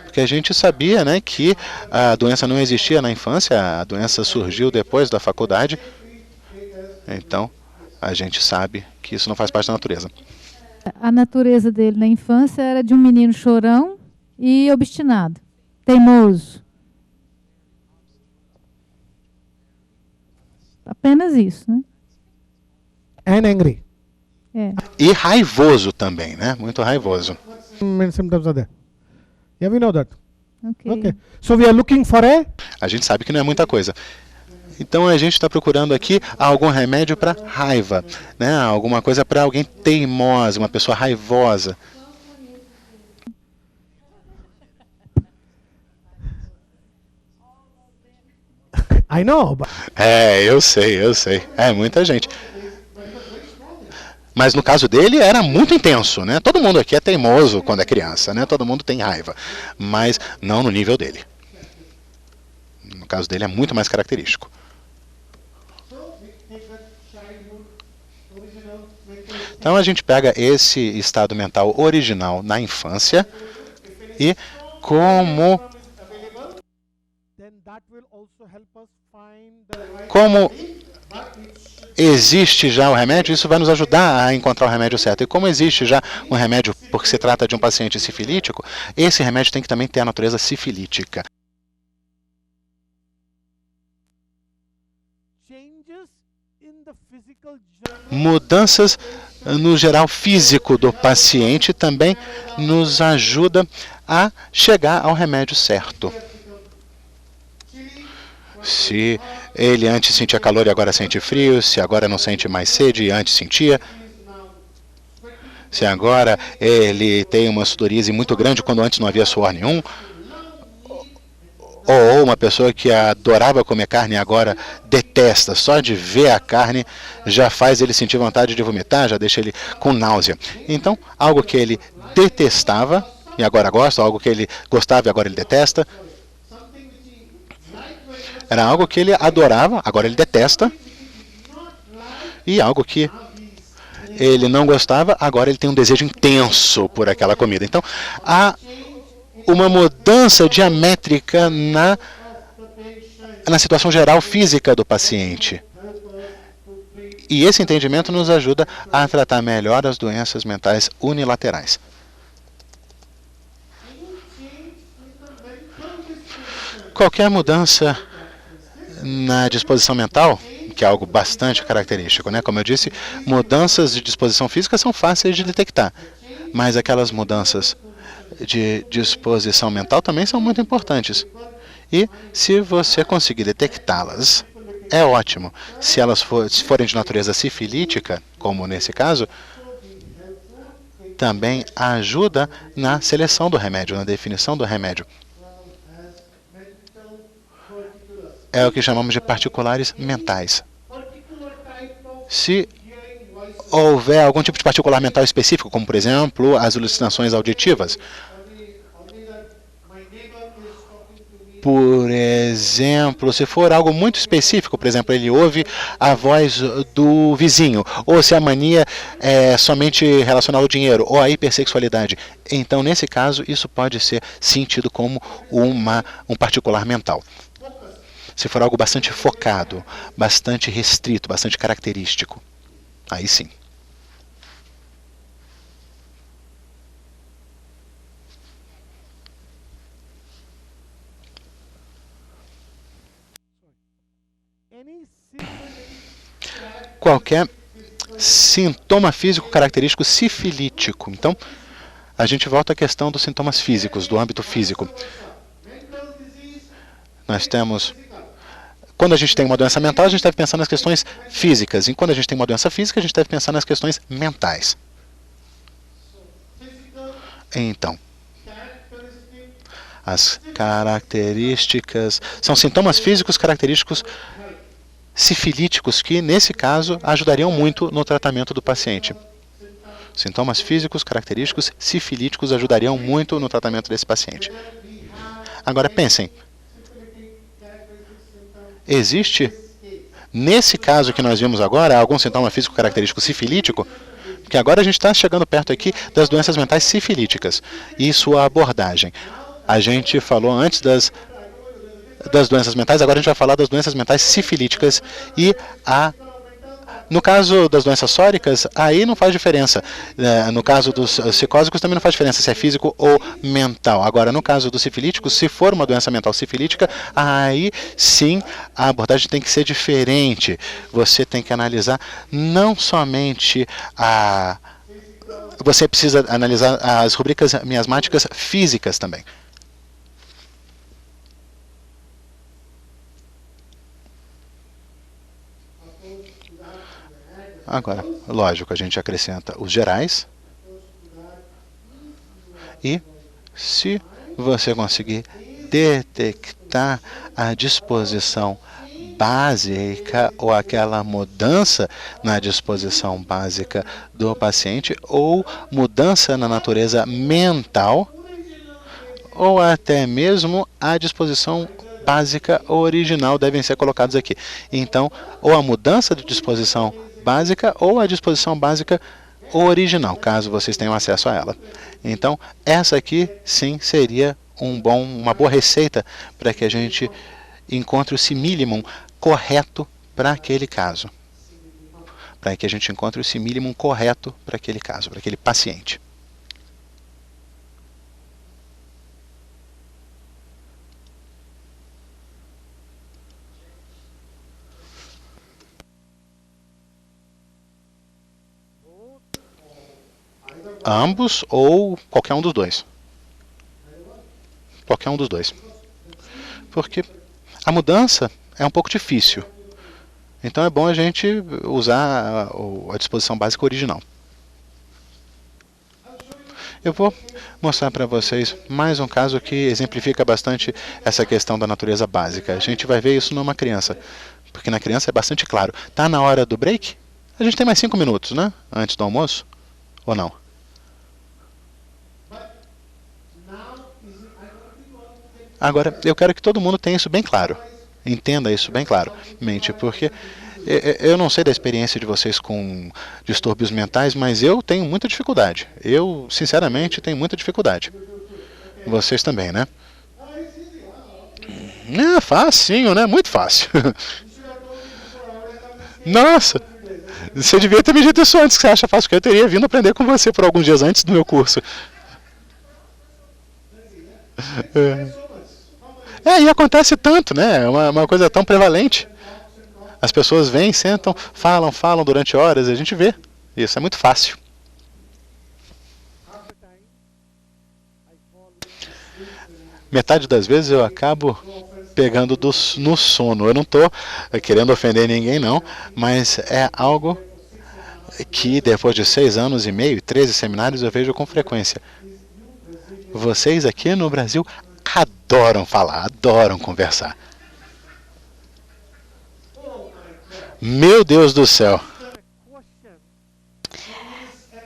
Porque a gente sabia, né, que a doença não existia na infância, a doença surgiu depois da faculdade. Então, a gente sabe que isso não faz parte da natureza. A natureza dele na infância era de um menino chorão e obstinado, teimoso. Apenas isso, né? And angry. É. E raivoso também, né? Muito raivoso. Main symptoms are there. Yeah, we know that. Okay. So we are looking for A gente sabe que não é muita coisa. Então a gente está procurando aqui algum remédio para raiva, né? Alguma coisa para alguém teimosa, uma pessoa raivosa. I know. But Eu sei. É muita gente. Mas no caso dele era muito intenso, né? Todo mundo aqui é teimoso quando é criança, né? Todo mundo tem raiva, mas não no nível dele. No caso dele é muito mais característico. Então a gente pega esse estado mental original na infância e como existe já o remédio, isso vai nos ajudar a encontrar o remédio certo. E como existe já um remédio, porque se trata de um paciente sifilítico, esse remédio tem que também ter a natureza sifilítica. Mudanças no geral físico do paciente também nos ajuda a chegar ao remédio certo. Se ele antes sentia calor e agora sente frio, se agora não sente mais sede e antes sentia, se agora ele tem uma sudoríase muito grande quando antes não havia suor nenhum, ou uma pessoa que adorava comer carne e agora detesta, só de ver a carne já faz ele sentir vontade de vomitar, já deixa ele com náusea. Então, algo que ele detestava e agora gosta, algo que ele gostava e agora ele detesta, era algo que ele adorava, agora ele detesta, e algo que ele não gostava, agora ele tem um desejo intenso por aquela comida. Então, há uma mudança diamétrica na situação geral física do paciente. E esse entendimento nos ajuda a tratar melhor as doenças mentais unilaterais. Qualquer mudança na disposição mental, que é algo bastante característico, né? Como eu disse, mudanças de disposição física são fáceis de detectar, mas aquelas mudanças de disposição mental também são muito importantes. E se você conseguir detectá-las, é ótimo. Se elas forem de natureza sifilítica, como nesse caso, também ajuda na seleção do remédio, na definição do remédio. É o que chamamos de particulares mentais. Se houver algum tipo de particular mental específico, como por exemplo as alucinações auditivas, por exemplo, se for algo muito específico, por exemplo, ele ouve a voz do vizinho, ou se a mania é somente relacionada ao dinheiro, ou à hipersexualidade, então nesse caso isso pode ser sentido como um particular mental. Se for algo bastante focado, bastante restrito, bastante característico, aí sim. Qualquer sintoma físico característico sifilítico. Então, a gente volta à questão dos sintomas físicos, do âmbito físico. Nós temos... Quando a gente tem uma doença mental, a gente deve pensar nas questões físicas. E quando a gente tem uma doença física, a gente deve pensar nas questões mentais. Então, as características... São sintomas físicos característicos sifilíticos que, nesse caso, ajudariam muito no tratamento do paciente. Sintomas físicos característicos sifilíticos ajudariam muito no tratamento desse paciente. Agora, pensem. Existe Nesse caso que nós vimos agora, algum sintoma físico característico sifilítico, porque agora a gente está chegando perto aqui das doenças mentais sifilíticas e sua abordagem. A gente falou antes das doenças mentais, agora a gente vai falar das doenças mentais sifilíticas e no caso das doenças sóricas, aí não faz diferença. No caso dos psicósicos também não faz diferença se é físico ou mental. Agora, no caso dos sifilíticos, se for uma doença mental sifilítica, aí sim a abordagem tem que ser diferente. Você tem que analisar não somente você precisa analisar as rubricas miasmáticas físicas também. Agora, lógico, a gente acrescenta os gerais. E se você conseguir detectar a disposição básica ou aquela mudança na disposição básica do paciente ou mudança na natureza mental ou até mesmo a disposição básica original devem ser colocados aqui. Então, ou a mudança de disposição básica ou a disposição básica original, caso vocês tenham acesso a ela. Então, essa aqui sim seria uma boa receita para que a gente encontre o simillimum correto para aquele caso. Para que a gente encontre o simillimum correto para aquele caso, para aquele paciente. Ambos ou qualquer um dos dois. Qualquer um dos dois. Porque a mudança é um pouco difícil. Então é bom a gente usar a disposição básica original. Eu vou mostrar para vocês mais um caso que exemplifica bastante essa questão da natureza básica. A gente vai ver isso numa criança. Porque na criança é bastante claro. Tá na hora do break? A gente tem mais 5 minutos, né? Antes do almoço? Ou não? Agora, eu quero que todo mundo tenha isso bem claro. Entenda isso bem claramente, porque eu não sei da experiência de vocês com distúrbios mentais, mas eu tenho muita dificuldade. Eu, sinceramente, tenho muita dificuldade. Vocês também, né? É facinho, né? Muito fácil. Nossa! Você devia ter me dito isso antes, que você acha fácil, que eu teria vindo aprender com você por alguns dias antes do meu curso. E acontece tanto, né? É uma coisa tão prevalente. As pessoas vêm, sentam, falam durante horas, e a gente vê. Isso é muito fácil. Metade das vezes eu acabo pegando no sono. Eu não estou querendo ofender ninguém, não, mas é algo que depois de 6 anos e meio, 13 seminários, eu vejo com frequência. Vocês aqui no Brasil adoram falar, adoram conversar. Meu Deus do céu.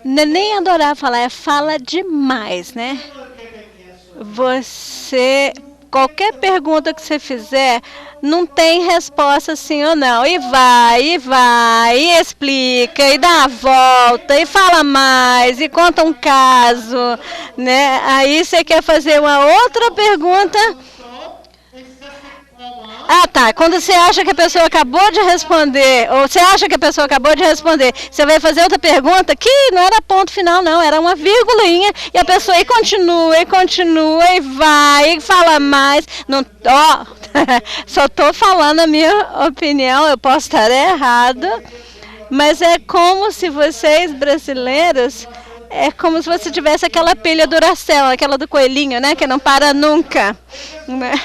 Não é nem adorar falar, é fala demais, né? Qualquer pergunta que você fizer, não tem resposta sim ou não. E vai, e explica, e dá a volta, e fala mais, e conta um caso, né? Aí você quer fazer uma outra pergunta. Ah, tá. Quando você acha que a pessoa acabou de responder, ou você acha que a pessoa acabou de responder, você vai fazer outra pergunta que não era ponto final, não, era uma vírgulainha, e a pessoa e continua, e vai, e fala mais. Não, só estou falando a minha opinião, eu posso estar errada, mas é como se vocês, brasileiros, é como se você tivesse aquela pilha Duracell, aquela do coelhinho, né, que não para nunca, né?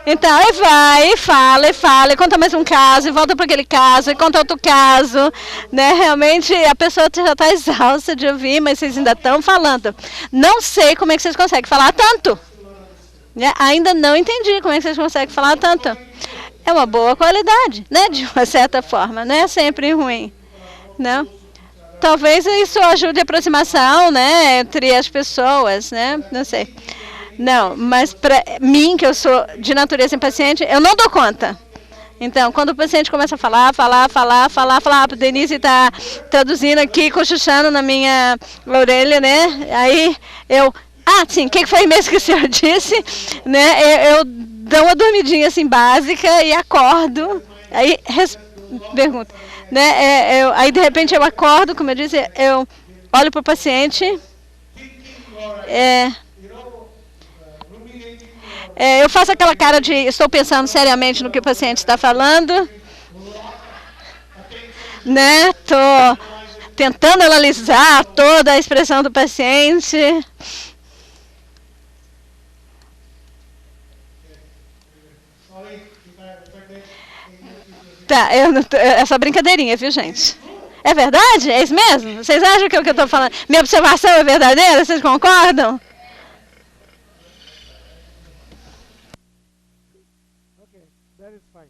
Então, e vai, e fala, e conta mais um caso, e volta para aquele caso, e conta outro caso, né? Realmente, a pessoa já está exausta de ouvir, mas vocês ainda estão falando. Não sei como é que vocês conseguem falar tanto. Né? Ainda não entendi como é que vocês conseguem falar tanto. É uma boa qualidade, né? De uma certa forma, não é sempre ruim, né? Talvez isso ajude a aproximação, né? Entre as pessoas, né? Não sei. Não, mas para mim, que eu sou de natureza impaciente, eu não dou conta. Então, quando o paciente começa a falar, Denise está traduzindo aqui, cochichando na minha orelha, né? Aí eu, sim, o que foi mesmo que o senhor disse? Né? Eu dou uma dormidinha assim básica e acordo. Aí pergunto, né? Aí de repente eu acordo, como eu disse, eu olho para o paciente. Eu faço aquela cara de estou pensando seriamente no que o paciente está falando, né? Estou tentando analisar toda a expressão do paciente. Tá, essa brincadeirinha, viu, gente? É verdade? É isso mesmo? Vocês acham que é o que eu estou falando? Minha observação é verdadeira? Vocês concordam? That is fine.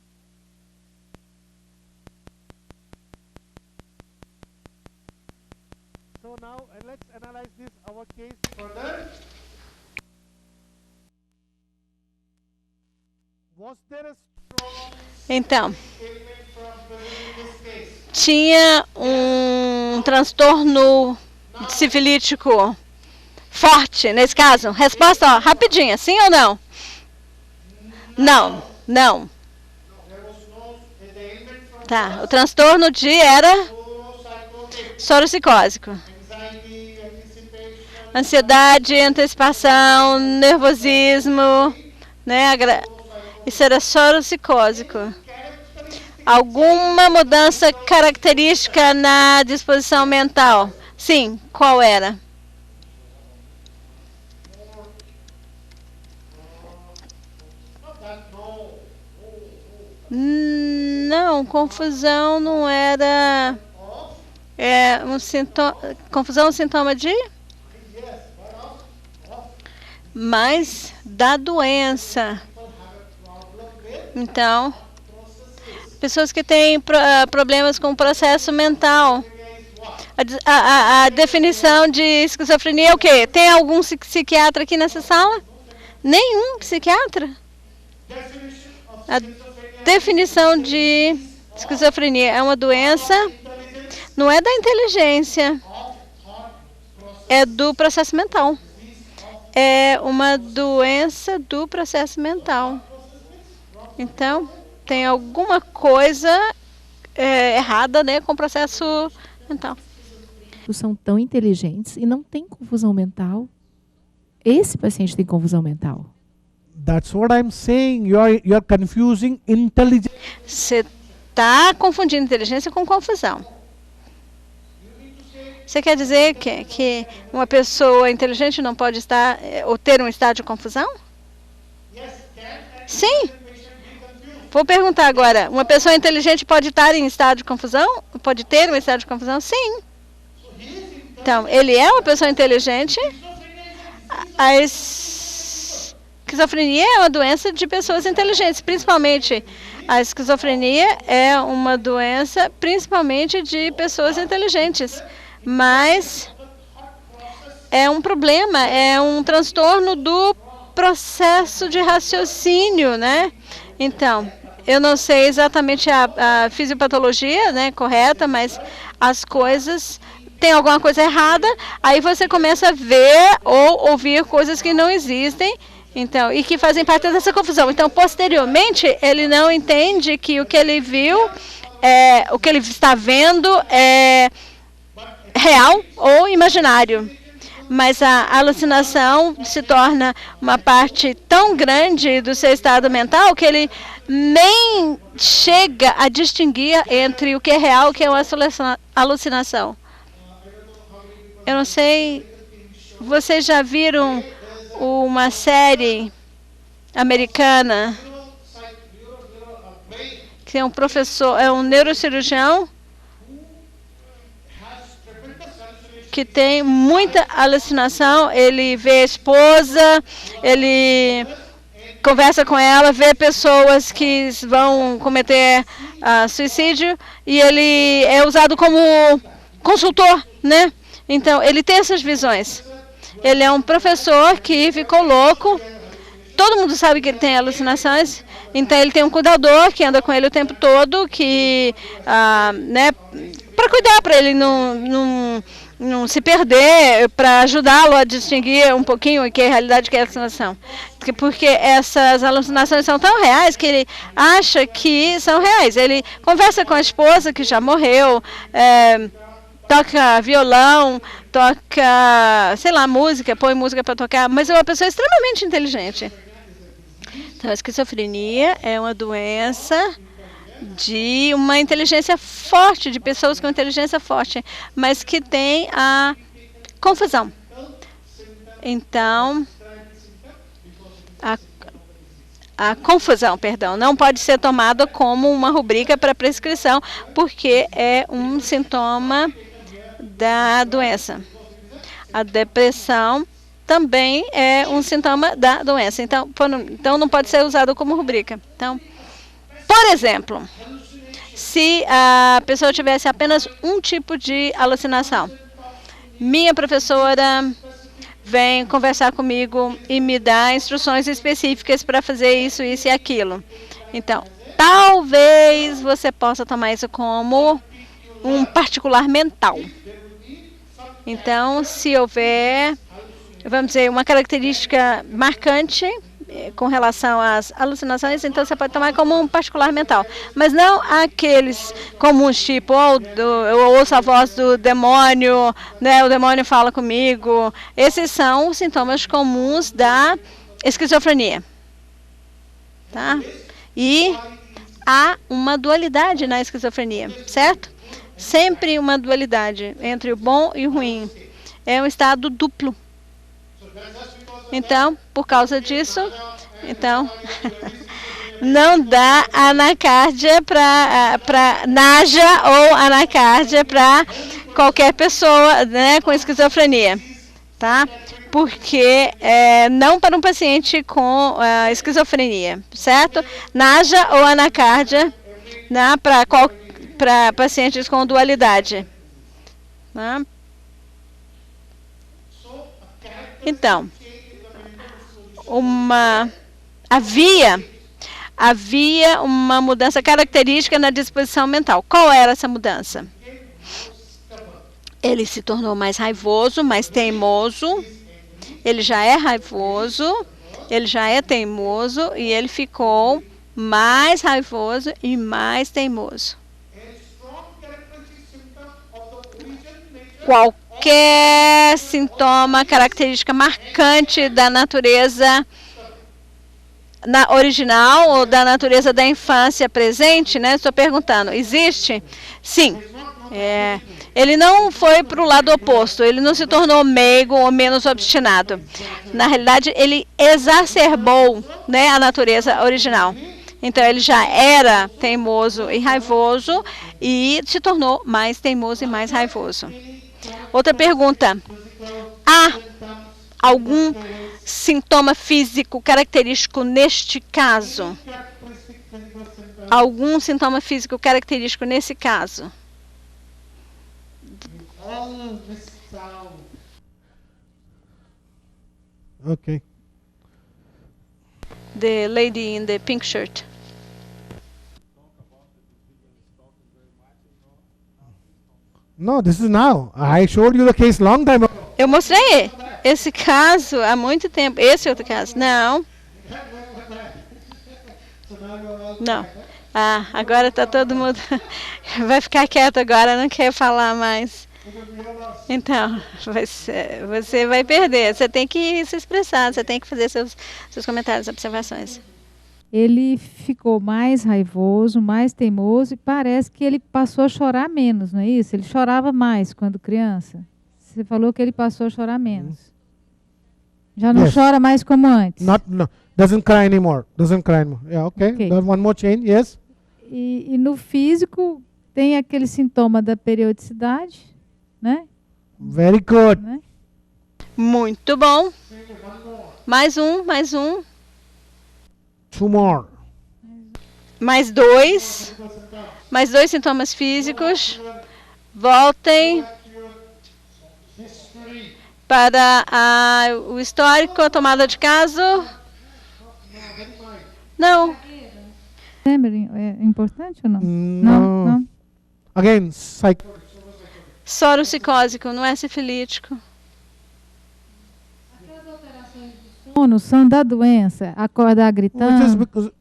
So now let's analyze this our case further. Was there a strong Então, element present in this case? tinha um transtorno sifilítico forte nesse caso? Resposta, rapidinha, sim ou não? Não. Tá, o transtorno era soropsicósico. Ansiedade, antecipação, nervosismo, né? Isso era soropsicósico. Alguma mudança característica na disposição mental? Sim, qual era? Não, confusão não era um sintoma. Confusão é um sintoma de? Mas da doença. Então, pessoas que têm problemas com o processo mental. A definição de esquizofrenia é o quê? Tem algum psiquiatra aqui nessa sala? Nenhum psiquiatra? A definição de esquizofrenia é uma doença, não é da inteligência, é do processo mental. É uma doença do processo mental. Então, tem alguma coisa errada, né, com o processo mental. São tão inteligentes e não tem confusão mental. Esse paciente tem confusão mental. That's what I'm saying. You are confusing intelligence. Você está confundindo inteligência com confusão. Você quer dizer que uma pessoa inteligente não pode estar ou ter um estado de confusão? Sim. Vou perguntar agora. Uma pessoa inteligente pode estar em estado de confusão? Pode ter um estado de confusão? Sim. Então, ele é uma pessoa inteligente. A esquizofrenia é uma doença de pessoas inteligentes, principalmente. A esquizofrenia é uma doença principalmente de pessoas inteligentes. Mas é um problema, é um transtorno do processo de raciocínio, né? Então, eu não sei exatamente a fisiopatologia, né, correta, mas as coisas, tem alguma coisa errada, aí você começa a ver ou ouvir coisas que não existem, então, e que fazem parte dessa confusão. Então, posteriormente, ele não entende que o que ele viu, o que ele está vendo é real ou imaginário. Mas a alucinação se torna uma parte tão grande do seu estado mental que ele nem chega a distinguir entre o que é real e o que é uma alucinação. Eu não sei, vocês já viram uma série americana que é um professor, é um neurocirurgião que tem muita alucinação, ele vê a esposa, ele conversa com ela, vê pessoas que vão cometer suicídio e ele é usado como consultor, né? Então, ele tem essas visões. Ele é um professor que ficou louco todo mundo sabe que ele tem alucinações, então ele tem um cuidador que anda com ele o tempo todo, que, né, para cuidar, para ele não se perder, para ajudá-lo a distinguir um pouquinho o que é realidade e o que é alucinação. Porque essas alucinações são tão reais que ele acha que são reais. Ele conversa com a esposa que já morreu, toca violão, toca, sei lá, música, põe música para tocar, mas é uma pessoa extremamente inteligente. Então, a esquizofrenia é uma doença de uma inteligência forte, de pessoas com inteligência forte, mas que tem a confusão. Então, a confusão, perdão, não pode ser tomada como uma rubrica para prescrição, porque é um sintoma da doença. A depressão também é um sintoma da doença, então não pode ser usado como rubrica. Então, por exemplo, se a pessoa tivesse apenas um tipo de alucinação, minha professora vem conversar comigo e me dá instruções específicas para fazer isso, isso e aquilo. Então, talvez você possa tomar isso como um particular mental. Então, se houver, vamos dizer, uma característica marcante com relação às alucinações, então você pode tomar como um particular mental. Mas não aqueles comuns, tipo, eu ouço a voz do demônio, né, o demônio fala comigo. Esses são os sintomas comuns da esquizofrenia. Tá? E há uma dualidade na esquizofrenia, certo? Sempre uma dualidade entre o bom e o ruim. É um estado duplo. Então, por causa disso, então, não dá anacardia para naja ou anacardia para qualquer pessoa, né, com esquizofrenia, tá? Porque não para um paciente com esquizofrenia, certo? Naja ou anacardia, né, para pacientes com dualidade, né? Então, havia uma mudança característica na disposição mental. Qual era essa mudança? Ele se tornou mais raivoso, mais teimoso. Ele já é raivoso, ele já é teimoso e ele ficou mais raivoso e mais teimoso. Qualquer sintoma, característica marcante da natureza original ou da natureza da infância presente, né? Estou perguntando, existe? Sim. Ele não foi para o lado oposto, ele não se tornou meigo ou menos obstinado. Na realidade, ele exacerbou, né, a natureza original. Então, ele já era teimoso e raivoso e se tornou mais teimoso e mais raivoso. Outra pergunta. Há algum sintoma físico característico neste caso? Algum sintoma físico característico nesse caso? Okay. The lady in the pink shirt. No, this is now. I showed you the case long time ago. Eu mostrei esse caso há muito tempo. Esse outro caso. Não. Não. Agora está todo mundo... Vai ficar quieto agora, não quer falar mais. Então, você vai perder. Você tem que se expressar, você tem que fazer seus comentários, observações. Ele ficou mais raivoso, mais teimoso e parece que ele passou a chorar menos, não é isso? Ele chorava mais quando criança. Você falou que ele passou a chorar menos. Já não chora mais como antes. No, doesn't cry anymore. Yeah, okay. One more change, yes. E no físico tem aquele sintoma da periodicidade, né? Very good. Né? Muito bom. Mais um. Two more. Mais dois sintomas físicos. Voltem para o histórico, a tomada de caso. Não. É importante ou não? Não. Again, Soro psicósico, não é sifilítico. Sono são da doença. Acordar gritando.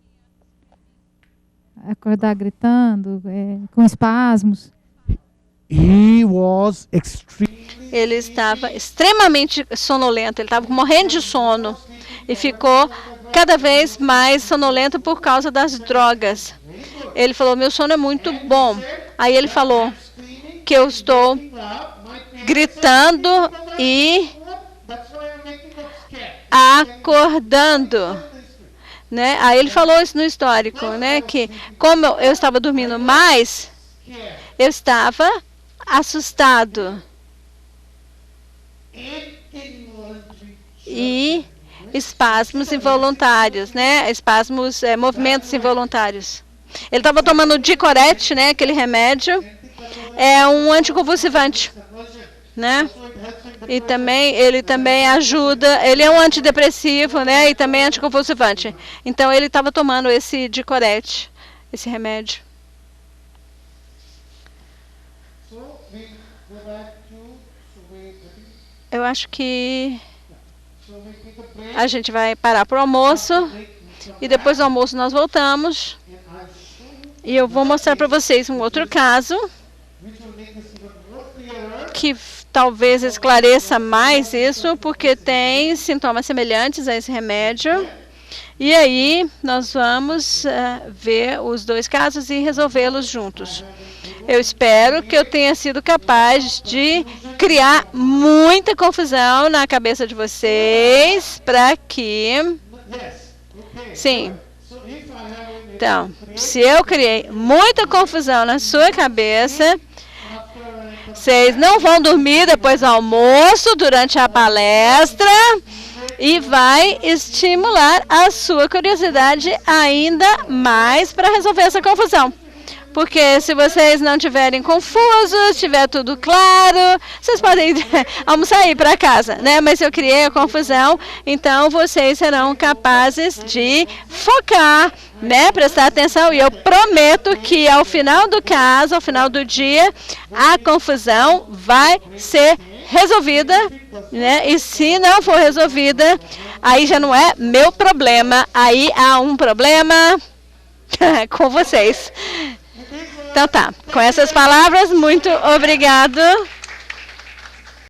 Acordar gritando, com espasmos. Ele estava extremamente sonolento, ele estava morrendo de sono e ficou cada vez mais sonolento por causa das drogas. Ele falou, meu sono é muito bom. Aí ele falou que eu estou gritando e acordando. Né? Aí ele falou isso no histórico, né? Que como eu estava dormindo mais, eu estava assustado. E espasmos involuntários, né? Espasmos, movimentos involuntários. Ele estava tomando Dicorete, né? Aquele remédio. É um anticonvulsivante, né? E também, ele também ajuda, ele é um antidepressivo, né? E também anticonvulsivante. Então, ele estava tomando esse Dicorete, esse remédio. Eu acho que a gente vai parar para o almoço. E depois do almoço nós voltamos. E eu vou mostrar para vocês um outro caso que talvez esclareça mais isso, porque tem sintomas semelhantes a esse remédio. E aí nós vamos ver os dois casos e resolvê-los juntos. Eu espero que eu tenha sido capaz de criar muita confusão na cabeça de vocês para que... Sim. Então, se eu criei muita confusão na sua cabeça, vocês não vão dormir depois do almoço, durante a palestra, e vai estimular a sua curiosidade ainda mais para resolver essa confusão. Porque se vocês não estiverem confusos, estiver tudo claro, vocês podem almoçar e ir para casa, né? Mas eu criei a confusão, então vocês serão capazes de focar, né? Prestar atenção, e eu prometo que ao final do caso, ao final do dia, a confusão vai ser resolvida, né? E se não for resolvida, aí já não é meu problema, aí há um problema com vocês. Então tá, com essas palavras, muito obrigado.